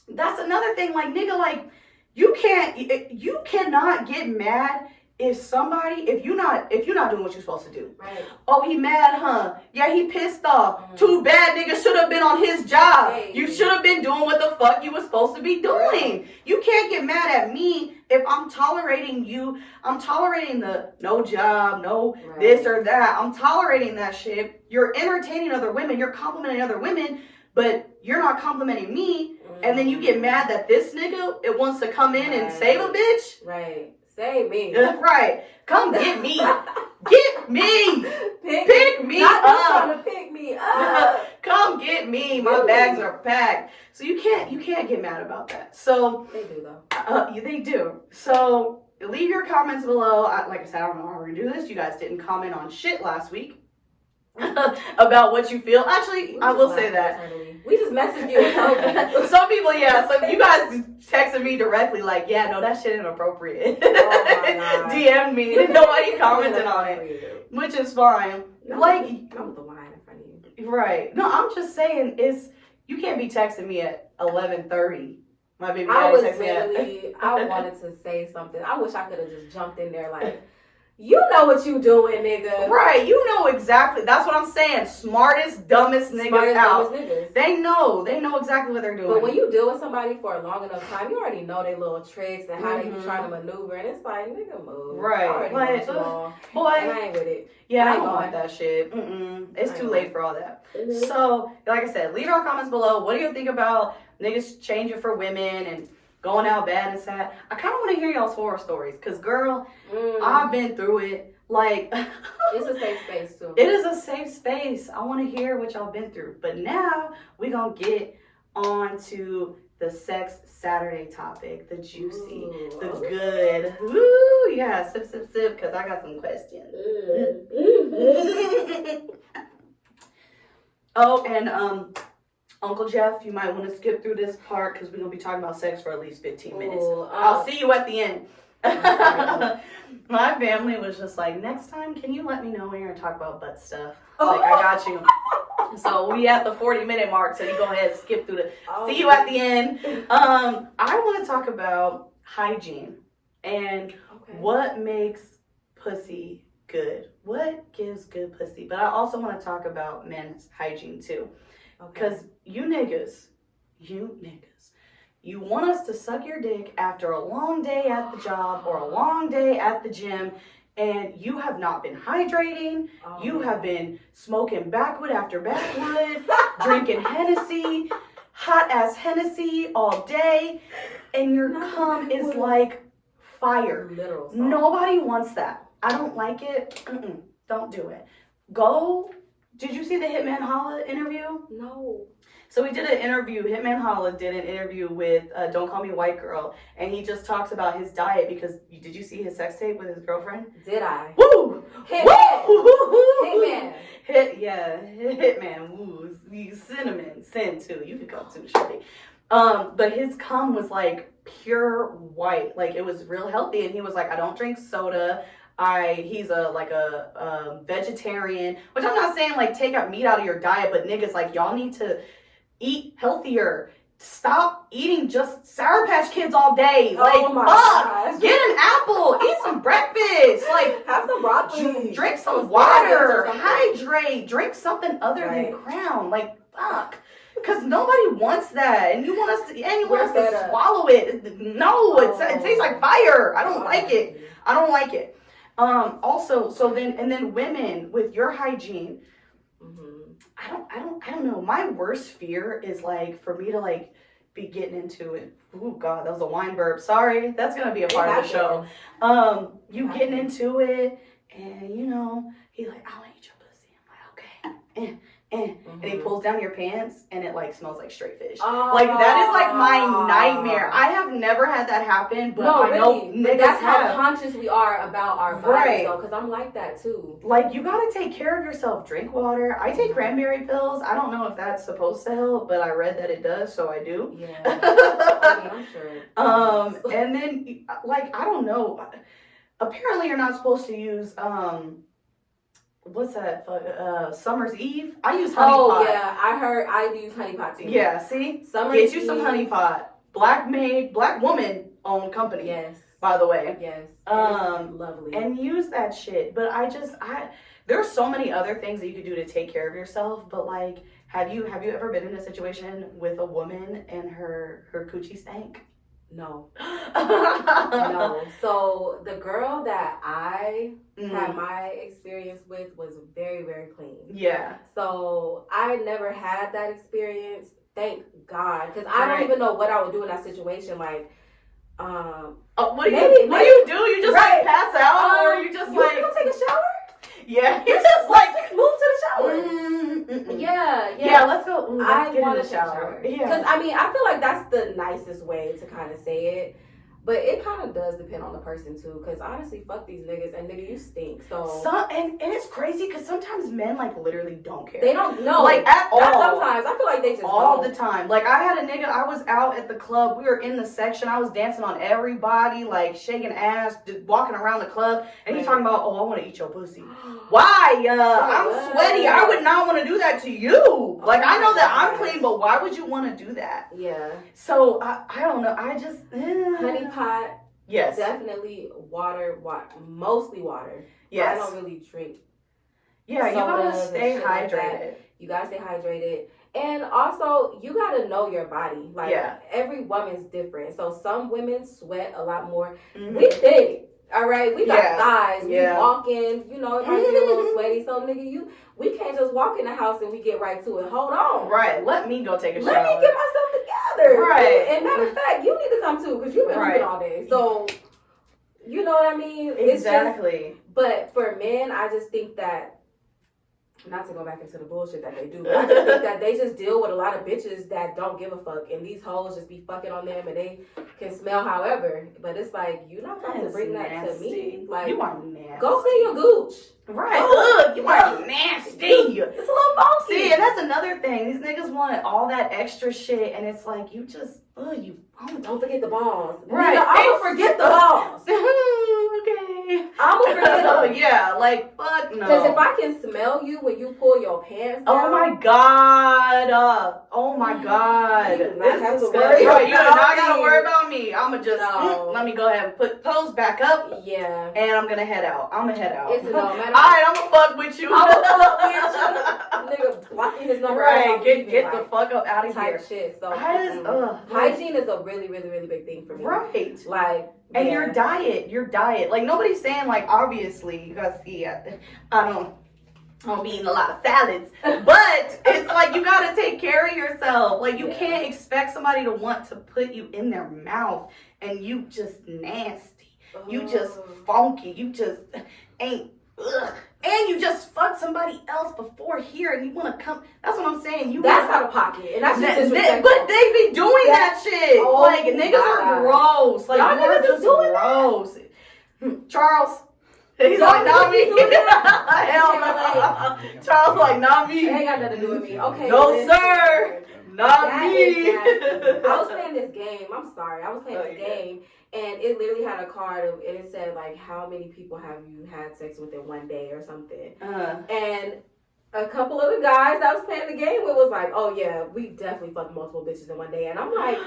that's another thing. Like, nigga, like, you cannot get mad if you're not doing what you're supposed to do. Right. Oh, he mad, huh? Yeah, he pissed off. Too bad, nigga should have been on his job. Hey. You should have been doing what the fuck you was supposed to be doing. Right. You can't get mad at me if I'm tolerating you. I'm tolerating the no job, no this or that. I'm tolerating that shit. You're entertaining other women. You're complimenting other women, but you're not complimenting me. And then you get mad that this nigga wants to come in and save a bitch. Right. Save me. Right. Come get me. Get me. Pick me not up. Trying to pick me up. Come get me. My bags are packed. So you can't get mad about that. So they do though. They do. So leave your comments below. Like I said, I don't know how we're gonna do this. You guys didn't comment on shit last week about what you feel. Actually, I will say that. We just messaged you and told you. Some people, yeah. So you guys texted me directly, like, yeah, no, that shit inappropriate. Oh my God. DM me. Nobody commented on it, which is fine. No, like, I'm with the wine in front of you. Right. No, I'm just saying, you can't be texting me at 11:30. My baby I daddy texted me at. I wanted to say something. I wish I could have just jumped in there like, you know what you doing, nigga. Right, you know exactly. That's what I'm saying. Smartest, dumbest niggas out. They know exactly what they're doing. But when you deal with somebody for a long enough time, you already know their little tricks and how they be trying to maneuver, and it's like, nigga, move. Right. Like, boy, and I ain't with it. Yeah, I don't want that shit. It's too late for all that. So, like I said, leave your comments below. What do you think about niggas changing for women and going out bad and sad? I kind of want to hear y'all's horror stories, because, girl, I've been through it. Like, it's a safe space, too. It is a safe space. I want to hear what y'all been through. But now, we're going to get on to the Sex Saturday topic, the juicy, the good. Woo, yeah, sip, because I got some questions. Oh, and, Uncle Jeff, you might want to skip through this part because we're going to be talking about sex for at least 15 minutes. I'll see you at the end. My family was just like, next time, can you let me know when you're going to talk about butt stuff? Like, I got you. So we at the 40-minute mark, so you go ahead and skip through see you at the end. I want to talk about hygiene and what makes pussy good. What gives good pussy? But I also want to talk about men's hygiene too. Because you niggas, you want us to suck your dick after a long day at the job or a long day at the gym, and you have not been hydrating. You have been smoking backwood after backwood, drinking Hennessy, hot ass Hennessy all day, and your cum is like fire. Nobody wants that. I don't like it. Don't do it. Did you see the Hitman Holla interview? No. So we did an interview. Hitman Holla did an interview with Don't Call Me White Girl, and he just talks about his diet because did you see his sex tape with his girlfriend? Did I? Woo! Hitman. Hitman. Hitman. Woo! Cinnamon. Sin too. You could come too, shorty. But his cum was like pure white, like it was real healthy, and he was like, I don't drink soda. He's a vegetarian, which I'm not saying like take out meat out of your diet, but niggas, like, y'all need to Eat healthier. Stop eating just Sour Patch Kids all day. Oh my gosh. Get an apple. Eat some breakfast. Like, have some broccoli. Drink some water. Hydrate. Drink something other than Crown. Like, fuck. Because nobody wants that. And you want us to swallow it. No, it tastes like fire. I don't like it. I don't like it. Also, then women with your hygiene. I don't know. My worst fear is like for me to like be getting into it. Oh God, that was a wine burp. Sorry, that's gonna be a part of the show. You getting into it, and you know he like, I want to eat your pussy. I'm like, okay, and he pulls down your pants, and it like smells like straight fish. Like that is like my nightmare. I have never had that happen, but I know niggas that's have. how conscious we are about our bodies, though. Because I'm like that too. Like you gotta take care of yourself. Drink water. I take cranberry pills. I don't know if that's supposed to help, but I read that it does, so I do. Yeah, I mean, I'm sure. And then like I don't know. Apparently, you're not supposed to use what's that? Summer's Eve. I use honey pot. Oh yeah, I heard I use honey pot too. Yeah, see, Summer's get you some honey pot. Black woman owned company. Yes. By the way. Yes. Lovely. And use that shit. But there's so many other things that you could do to take care of yourself. But like, have you ever been in a situation with a woman and her coochie stank? No. No. So the girl that I had my experience with was very, very clean. Yeah. So I never had that experience. Thank God. Because I don't even know what I would do in that situation. Like, what do you do? You just like pass out, or you just you like go take a shower? Yeah, you just like move to the shower. Yeah. Let's go. I want to shower. Yeah, because I mean, I feel like that's the nicest way to kind of say it. But it kind of does depend on the person too, because honestly, fuck these niggas, and nigga, you stink. And it's crazy because sometimes men like literally don't care. They don't know, like at all. Sometimes I feel like they just all the time. Like I had a nigga. I was out at the club. We were in the section. I was dancing on everybody, like shaking ass, walking around the club, and he's talking about, oh, I want to eat your pussy. Why? I'm sweaty. I would not want to do that to you. Like I know that I'm clean, but why would you want to do that? Yeah. So I don't know. I just honey pot. Yes. Definitely water, mostly water. Yes. I don't really drink. Yeah, you gotta stay hydrated. Like you gotta stay hydrated. And also, you gotta know your body. Like, every woman's different. So some women sweat a lot more. We think, all right? We got thighs. We walking, you know, it might be a little sweaty. So, nigga, we can't just walk in the house and we get right to it. Hold on. Right. Let me go take a shower. Let me get myself together. Right. And matter of fact, you need to come too, because you've been hooping all day. So, you know what I mean? Exactly. But for men, I just think that, not to go back into the bullshit that they do, but I just think that they just deal with a lot of bitches that don't give a fuck, and these hoes just be fucking on them, and they can smell however. But it's like, you're not about to bring that to me. Like, you are nasty. Go clean your gooch. Right. Ugh, you are nasty. It's a little bossy. See, and that's another thing. These niggas want all that extra shit, and it's like, you just, don't forget the balls. Right. I'm gonna forget the balls. Okay. I'm gonna forget them. Oh, yeah. Like, fuck no. Because if I can smell you when you pull your pants down. Oh, my God. Oh, my God. You do not have to worry about me. You do not gotta worry about me. I'm gonna just, let me go ahead and put those back up. Yeah. And I'm gonna head out. It's no matter. All right, I'm gonna fuck with you. I'm gonna fuck with you. Nigga blocking his number. Right, get the fuck up out of here. Shit. So hygiene is a really, really, really big thing for me. Right. Like, and your diet. Like nobody's saying like obviously you guys see. I don't be eating a lot of salads, but it's like you gotta take care of yourself. Like you can't expect somebody to want to put you in their mouth and you just nasty. You just funky. You just ain't. Ugh. And you just fucked somebody else before here, and you want to come. That's what I'm saying. That's out of pocket, and that's just disrespectful. But they be doing that shit. Like niggas are gross. Like y'all niggas just doing gross. Charles. He's like, not me. Hell no. Charles like, not me. It ain't got nothing to do with me. Okay. No, sir. Not me. I was playing this game. I'm sorry. I was playing this game. And it literally had a card and it said, like, how many people have you had sex with in one day or something. And a couple of the guys that I was playing the game with was like, oh yeah, we definitely fucked multiple bitches in one day. And I'm like,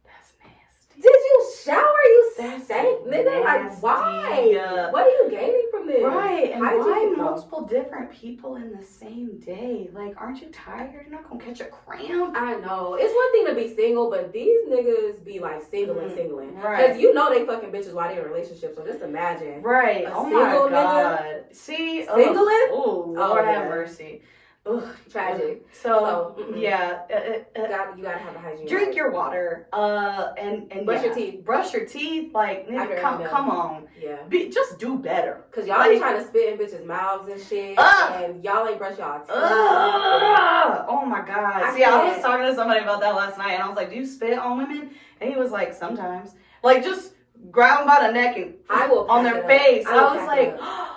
that's nasty. did you shower? You That's stank, nigga? Like, nasty. why? What are you gaining from this? Right, and Hygiene, why though. multiple different people in the same day? Like, aren't you tired? You're not gonna catch a cramp. I know. It's one thing to be single, but these niggas be like singling. Right. Because you know they fucking bitches while they're in a relationship, so just imagine. Right. A Oh my single god. nigga See? singling? Oh, Oh, Lord yeah. have mercy. Ugh. Tragic. So, mm-mm. yeah. You gotta have a hygiene. Drink right. your water. And Brush your teeth. Brush your teeth. Like, nigga, After come every meal. on. Yeah. Just do better. Cause y'all Like- be trying to spit in bitches' mouths and shit, and y'all ain't brush y'all teeth. Oh my god. I See, I was can't. talking to somebody about that last night, and I was like, do you spit on women? And he was like, sometimes. Like, just grab them by the neck and I will on pack their it up. face. I will I was pack it like, up.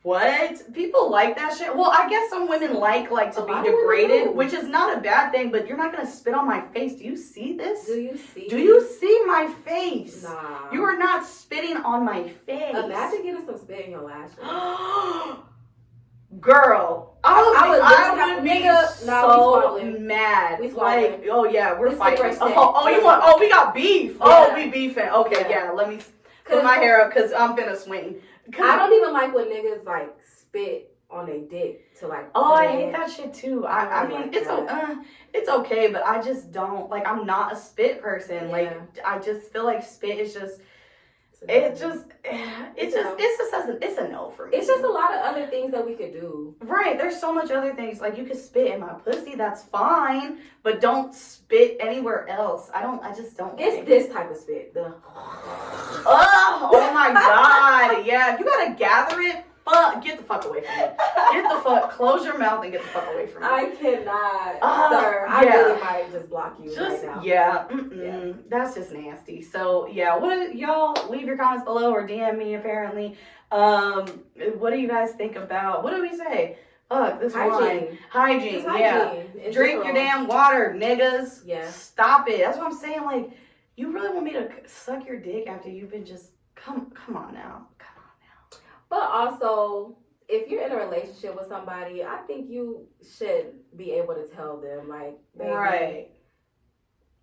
what? People like that shit? Well, I guess some women like to A be lot of women degraded, do. which is not a bad thing, but you're not going to spit on my face. Do you see this? Do you see? Do you see my face? Nah. You are not spitting on my face. Imagine getting some spit in your lashes. Girl, I would be nigga, so nah, we squabbling. mad. We squabbling. Like, oh yeah, we're This fighting. is the first Oh, day. you want? Oh, we got beef. Yeah. Oh, we beefing. Okay, Yeah. yeah. Let me put my hair up because I'm finna swing. I don't even like when niggas like spit on their dick to like. Oh, I put it hate in. that shit too. I I don't mean, like it's okay, but I just don't like. I'm not a spit person. Yeah. Like, I just feel like spit is just. So It's a no for me. It's just a lot of other things that we could do. Right, there's so much other things. Like, you could spit in my pussy, that's fine, but don't spit anywhere else. I just don't It's like this type of spit. The oh my god, yeah. If you gotta gather it, get the fuck away from me. Close your mouth and get the fuck away from me. I cannot, sir. I yeah. really might just block you Just, right now. yeah, that's just nasty. So, yeah, y'all leave your comments below or DM me, apparently. What do you guys think about, what did we say? Fuck, this wine. Hygiene, Just yeah. hygiene in Drink your general. damn water, niggas. Yeah. Stop it. That's what I'm saying. Like, you really want me to suck your dick after you've been just, come on now. But also, if you're in a relationship with somebody, I think you should be able to tell them, like, baby, Right.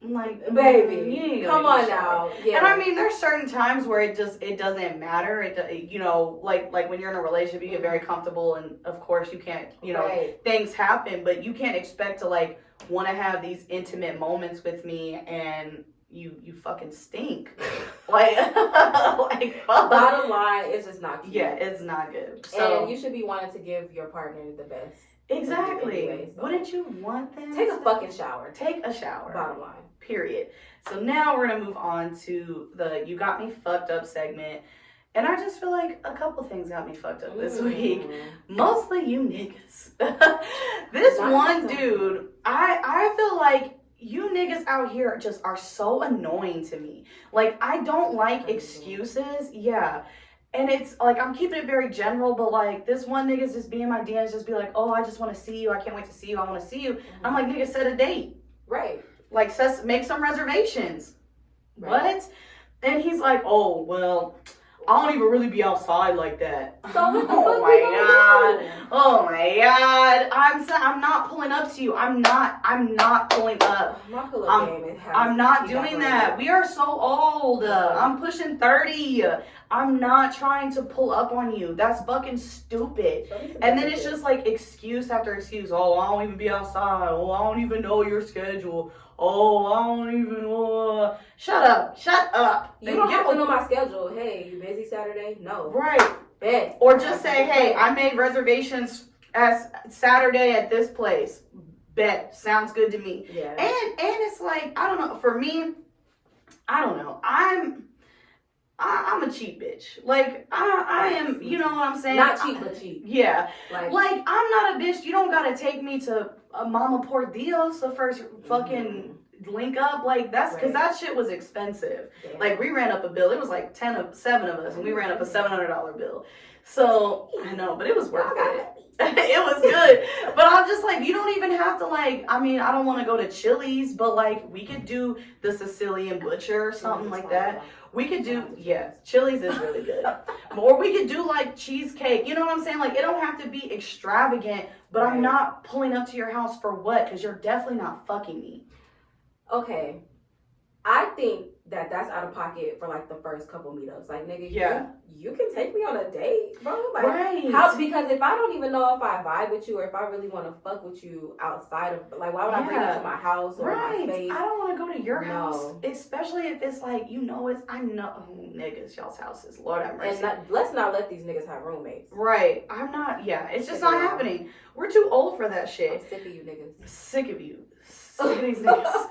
Like, baby, you ain't come gonna on get showered. now. Yeah. And I mean, there's certain times where it doesn't matter. You know, like when you're in a relationship, you get very comfortable, and of course you can't, Right. things happen, but you can't expect to like want to have these intimate moments with me and you fucking stink. like fuck. Bottom line, it's just not cute. Yeah, it's not good. So And you should be wanting to give your partner the best. exactly. Anyway, so. Wouldn't you want that? Take a fucking shower. Take a shower. Bottom line. Period. So now we're gonna move on to the "You Got Me Fucked Up" segment, and I just feel like a couple things got me fucked up this week. Mostly you niggas. This Not one sometimes. dude, I feel like you niggas out here just are so annoying to me. Like, I don't like excuses. Yeah. And it's like, I'm keeping it very general, but like, this one nigga's just be in my DMs, just be like, oh, I just want to see you. I can't wait to see you. I want to see you. I'm like, nigga, set a date. Right. Like, make some reservations. Right. What? And he's like, oh, well, I don't even really be outside like that. So what the Oh fuck my we gonna god. do? Oh my god. I'm not pulling up to you. I'm not pulling up. My pull-up game, it has I'm not to be doing that that. way. We are so old. I'm pushing 30. I'm not trying to pull up on you. That's fucking stupid. Show me some And then it's pictures. just like excuse after excuse. Oh, I don't even be outside. Oh, I don't even know your schedule. Oh, I don't even know. Shut up. You And don't get have to know my schedule. Hey, you busy Saturday? No. right. Bet. Or just say, hey, I made reservations as Saturday at this place. Bet. Sounds good to me. Yeah. And it's like, I don't know. For me, I don't know. I'm a cheap bitch. Like, I am, you know what I'm saying? Not cheap, but cheap. Yeah. Like Like, I'm not a bitch. You don't gotta take me to Mama por Dios the first fucking link up. Like, that's because Right. that shit was expensive. damn. Like, we ran up a bill. It was like 7 of us, and we ran up a $700 bill. So, I know, but it was worth it. It was good. But I'm just like, you don't even have to like, I mean, I don't want to go to Chili's, but like we could do the Sicilian Butcher or something like that. We could do, yeah, Chili's is really good. Or we could do like cheesecake. You know what I'm saying? Like it don't have to be extravagant, but I'm not pulling up to your house for what? Because you're definitely not fucking me. Okay. I think that's out of pocket for like the first couple meetups. Like, nigga, you can take me on a date, bro. Like, how? Because if I don't even know if I vibe with you or if I really want to fuck with you outside of, like, why would I bring you to my house or my space? I don't want to go to your house, especially if it's like, you know, I know niggas, y'all's houses. Lord have mercy. And let's not let these niggas have roommates. Right. I'm not. Yeah. It's just not happening. We're too old for that shit. I'm sick of you niggas. Sick of you. Sick of these niggas.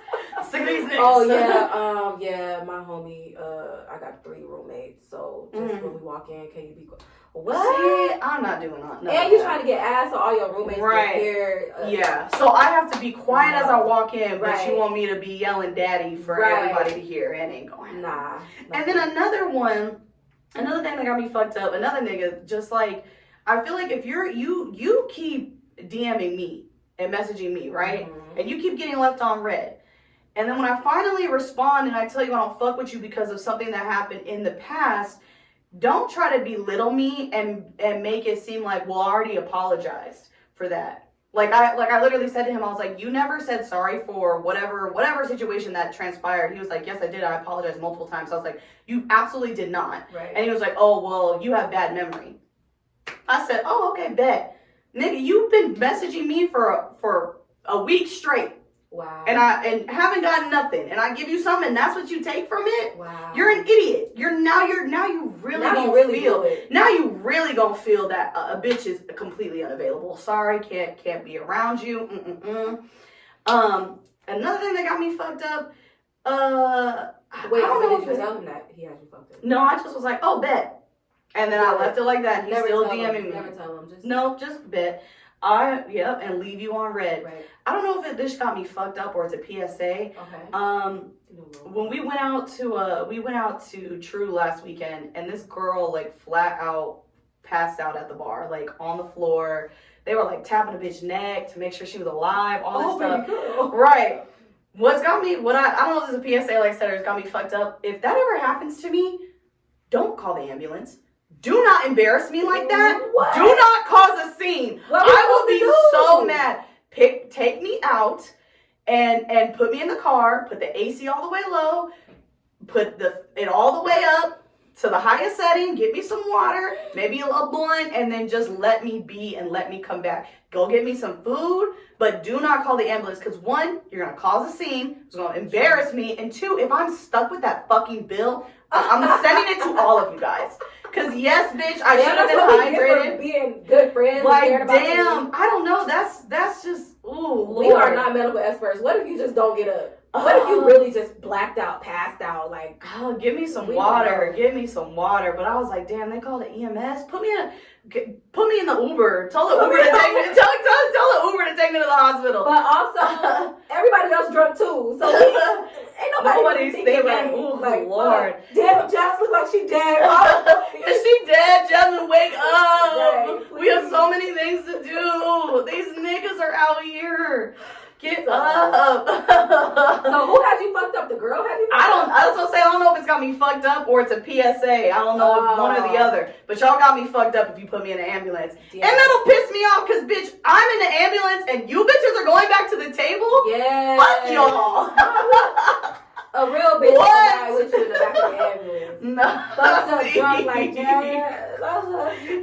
Sick of these niggas. Oh yeah, my homie, I got 3 roommates, so just when we walk in, can you be what? See, I'm not doing that. No, and you trying to get ass, so all your roommates right here. Yeah, so I have to be quiet as I walk in, but you want me to be yelling daddy for everybody to hear, and ain't going. Nah. And then another thing that got me fucked up, another nigga, just like, I feel like if you keep DMing me and messaging me, right? And you keep getting left on red. And then when I finally respond and I tell you I don't fuck with you because of something that happened in the past, don't try to belittle me and make it seem like, well, I already apologized for that. Like I literally said to him, I was like, you never said sorry for whatever situation that transpired. He was like, yes, I did. I apologized multiple times. I was like, you absolutely did not. Right. And he was like, oh, well, you have bad memory. I said, oh, okay, bet. Nigga, you've been messaging me for a week straight. Wow. And haven't gotten nothing. And I give you something and that's what you take from it? Wow. You're an idiot. Now you really gonna feel that a bitch is completely unavailable. Sorry, can't be around you. Another thing that got me fucked up, wait, did you tell him that he had you fucked up? No, I just was like, oh, bet. And then I left it like that. He's still DMing me. Never tell him. Just bet. And leave you on red. Right. I don't know if this got me fucked up or it's a PSA. Okay. When we went out to True last weekend, and this girl like flat out passed out at the bar, like on the floor. They were like tapping a bitch neck to make sure she was alive. All this stuff. Girl. Right. I don't know if this is a PSA, like I said, or it's got me fucked up. If that ever happens to me, don't call the ambulance. Do not embarrass me like that. What? Do not cause a scene. I will be so mad. Take me out and put me in the car, put the AC all the way low, put it all the way up to the highest setting, get me some water, maybe a blunt, and then just let me be and let me come back. Go get me some food, but do not call the ambulance because 1, you're going to cause a scene, it's going to embarrass me, and 2, if I'm stuck with that fucking bill, I'm sending it to all of you guys. Cause yes, bitch, I should have been hydrated. Being good friends, like and about damn, you. I don't know. That's just Lord. We are not medical experts. What if you just don't get up? What if you really just blacked out, passed out? Like, give me some water. Give me some water. But I was like, damn, they called it EMS. Put me in the Uber. Tell the Uber to take me. Tell the Uber to take me to the hospital. But also, everybody else drunk too. So ain't nobody's thinking right. Ooh, like, Lord. Damn, Jess look like she dead. Is she dead? Jasmine, wake up. Right, we have so many things to do. These niggas are out here. Get up. So who had you fucked up? The girl had you fucked up? I was gonna say, I don't know if it's got me fucked up or it's a PSA. I don't know if one or the other. But y'all got me fucked up if you put me in an ambulance. Yeah. And that'll piss me off because, bitch, I'm in the ambulance and you bitches are going back to the table? Yeah. Fuck y'all. A real bitch died with you in the back of the ambulance. No. Fucked up drunk like that.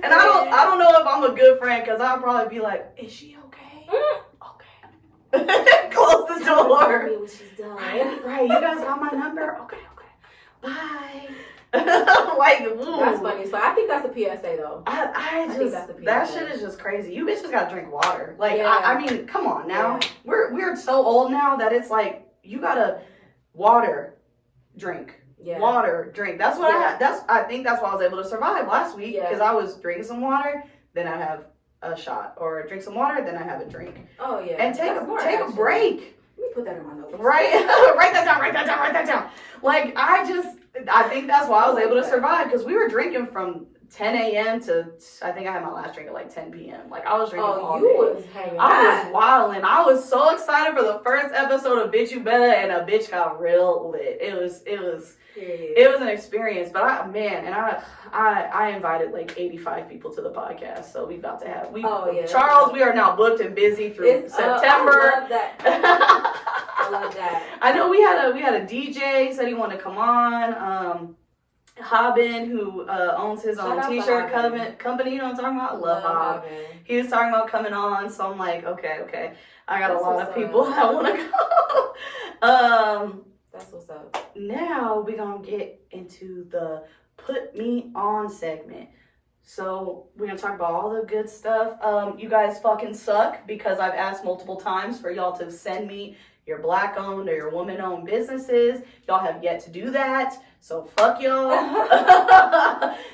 And I don't know if I'm a good friend because I'll probably be like, is she okay? Close the door. Me when she's done. Right. You guys got my number? Okay. Bye. Like, ooh. That's funny. So I think that's a PSA though. I think that's a PSA. That shit is just crazy. You bitches gotta drink water. Like, yeah. I mean, come on now. Yeah. We're so old now that it's like you gotta water drink. Yeah. Water drink. That's what I think that's why I was able to survive last week because I was drinking some water, then I have a shot, or drink some water, then I have a drink. Oh yeah. And take a break. Let me put that in my notes. Right? Write that down. Like I think that's why I was able to survive because we were drinking from 10 a.m. to, I think I had my last drink at like 10 p.m. Like, I was drinking all you day. was hanging I out. was wilding. I was so excited for the first episode of Bitch You Betta, and a bitch got real lit. It was an experience. But I invited like 85 people to the podcast, so we about to have Charles. We are now booked and busy through September. I love that. I love that. I know we had a DJ said he wanted to come on. Hobbin, who owns his own t-shirt company, you know what I'm talking about? I love Hobbin. He was talking about coming on, so I'm like, okay. I got a lot of people that want to go. That's what's up. Now we're going to get into the Put Me On segment. So we're going to talk about all the good stuff. You guys fucking suck because I've asked multiple times for y'all to send me your black-owned or your woman-owned businesses. Y'all have yet to do that. So fuck y'all.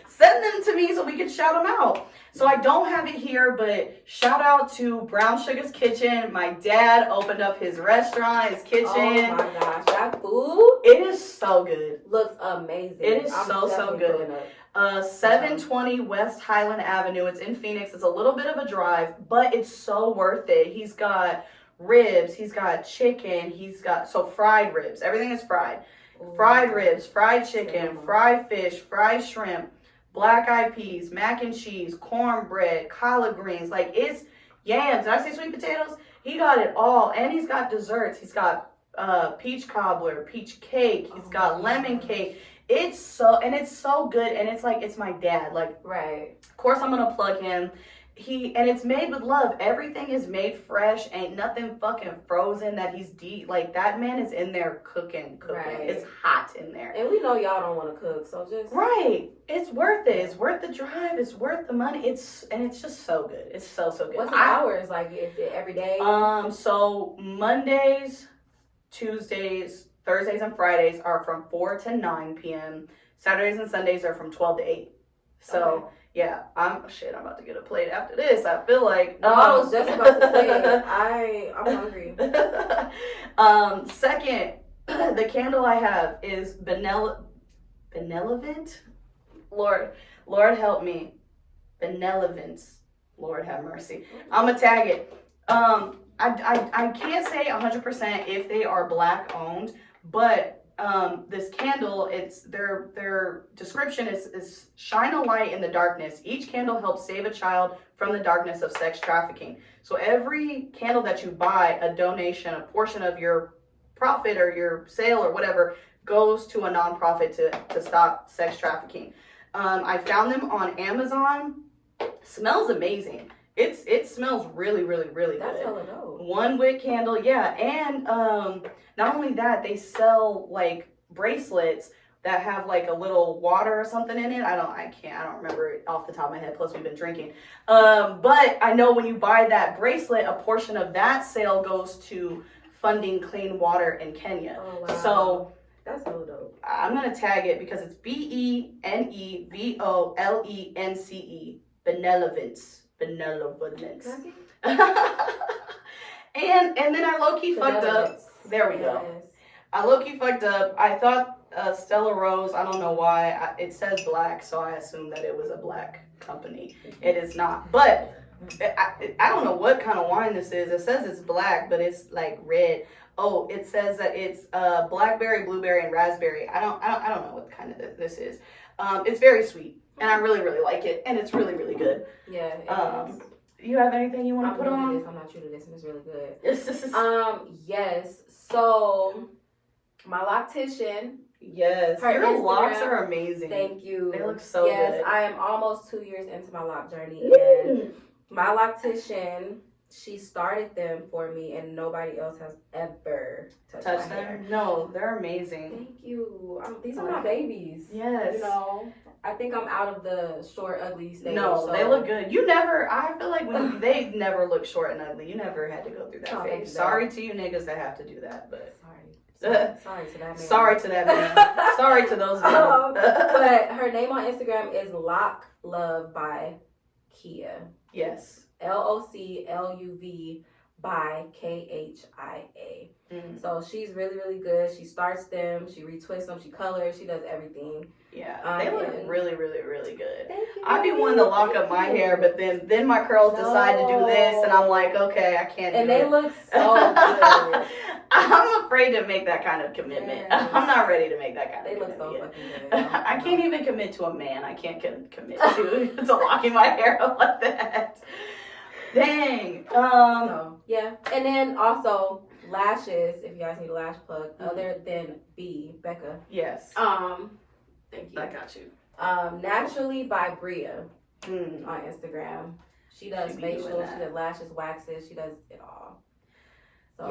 Send them to me so we can shout them out. So I don't have it here, but shout out to Brown Sugar's Kitchen. My dad opened up his restaurant, his kitchen. Oh my gosh, that food. It is so good. Looks amazing. It is so good. 720 West Highland Avenue. It's in Phoenix. It's a little bit of a drive, but it's so worth it. He's got ribs. He's got chicken. He's got, fried ribs. Everything is fried. Fried ribs, fried chicken, fried fish, fried shrimp, black eyed peas, mac and cheese, cornbread, collard greens. Like, it's yams. Did I say sweet potatoes? He got it all. And he's got desserts. He's got peach cobbler, peach cake. He's got lemon cake. It's so good. And it's like, it's my dad. Like, right. Of course I'm going to plug him. And it's made with love. Everything is made fresh. Ain't nothing fucking frozen that he's like, that man is in there cooking. Right. It's hot in there. And we know y'all don't want to cook, so just. Right. It's worth it. It's worth the drive. It's worth the money. It's just so good. It's so good. What's the hours? Like, is it every day? So Mondays, Tuesdays, Thursdays, and Fridays are from 4 to 9 p.m. Saturdays and Sundays are from 12 to 8. So. Okay. Yeah, I'm about to get a plate after this. I feel like. No, I was just about to say, I'm hungry. Second, the candle I have is benevolent. Lord help me. Benevolence. Lord have mercy. I'm gonna tag it. I can't say 100% if they are black owned, but. This candle, it's their description is shine a light in the darkness. Each candle helps save a child from the darkness of sex trafficking. So every candle that you buy, a donation, a portion of your profit or your sale or whatever goes to a nonprofit to stop sex trafficking. I found them on Amazon. Smells amazing. It smells really, really, really good. That's hella dope. 1 wick candle, yeah. And not only that, they sell like bracelets that have like a little water or something in it. I don't remember it off the top of my head. Plus we've been drinking. But I know when you buy that bracelet, a portion of that sale goes to funding clean water in Kenya. Oh, wow. So that's so dope. I'm gonna tag it because it's BENEVOLENCE, benevolence. Benevolence. and then I low-key fucked up. There we go. I low-key fucked up. I thought Stella Rose, I don't know why. It says black, so I assumed that it was a black company. It is not. But I don't know what kind of wine this is. It says it's black, but it's like red. Oh, it says that it's blackberry, blueberry, and raspberry. I don't know what kind of this is. It's very sweet. And I really, really like it. And it's really, really good. Yeah. You have anything you want to put on? I'm not true to this, and it's really good. Yes. So, my loctician. Yes. Your locks are amazing. Thank you. They look so good. Yes, I am almost 2 years into my lock journey. And my loctician, she started them for me, and nobody else has ever touched my hair. No, they're amazing. Thank you. These are my babies. Yes. You know, I think I'm out of the short, ugly stage. No, so. They look good. I feel like they never look short and ugly. You never had to go through that phase. Sorry to you niggas that have to do that, but. Sorry to that man. Sorry to that man. Sorry to those men. But her name on Instagram is Lock Love by Kia. Yes. LOCLUV by KHIA. Mm. So she's really, really good. She starts them, she retwists them, she colors, she does everything. Yeah, they look really, really, really good. Thank you. I'd be wanting to lock up my hair, but then my curls decide to do this, and I'm like, okay, I can't do it. And they look so good. I'm afraid to make that kind of commitment. Yes. I'm not ready to make that kind of They look commitment so yet. fucking good. I can't even commit to a man. I can't commit to locking my hair up like that. Dang. So, yeah. And then also lashes, if you guys need a lash plug, other than Becca. Yes. Thank you. I got you. Naturally by Bria Mm. on Instagram. She does facials, she does lashes, waxes, she does it all. So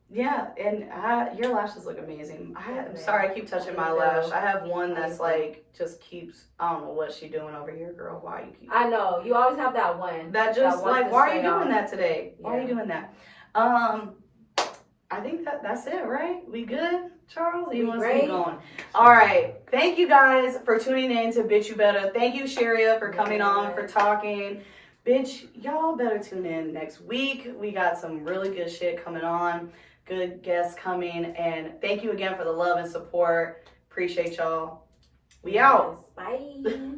Yeah, and your lashes look amazing. I'm sorry, I keep touching my lash. I have one that's like just keeps. I don't know what she doing over here, girl. Why you keep? I know you always have that one. That just like, why are you doing that today? Yeah. Why are you doing that? I think that's it, right? We good, Charles? You want to keep going? All right. Thank you guys for tuning in to Bitch You Better. Thank you, Sheria, for coming on, for talking. Bitch, y'all better tune in next week. We got some really good shit coming on. Good guests coming. And thank you again for the love and support. Appreciate y'all. We out. Bye.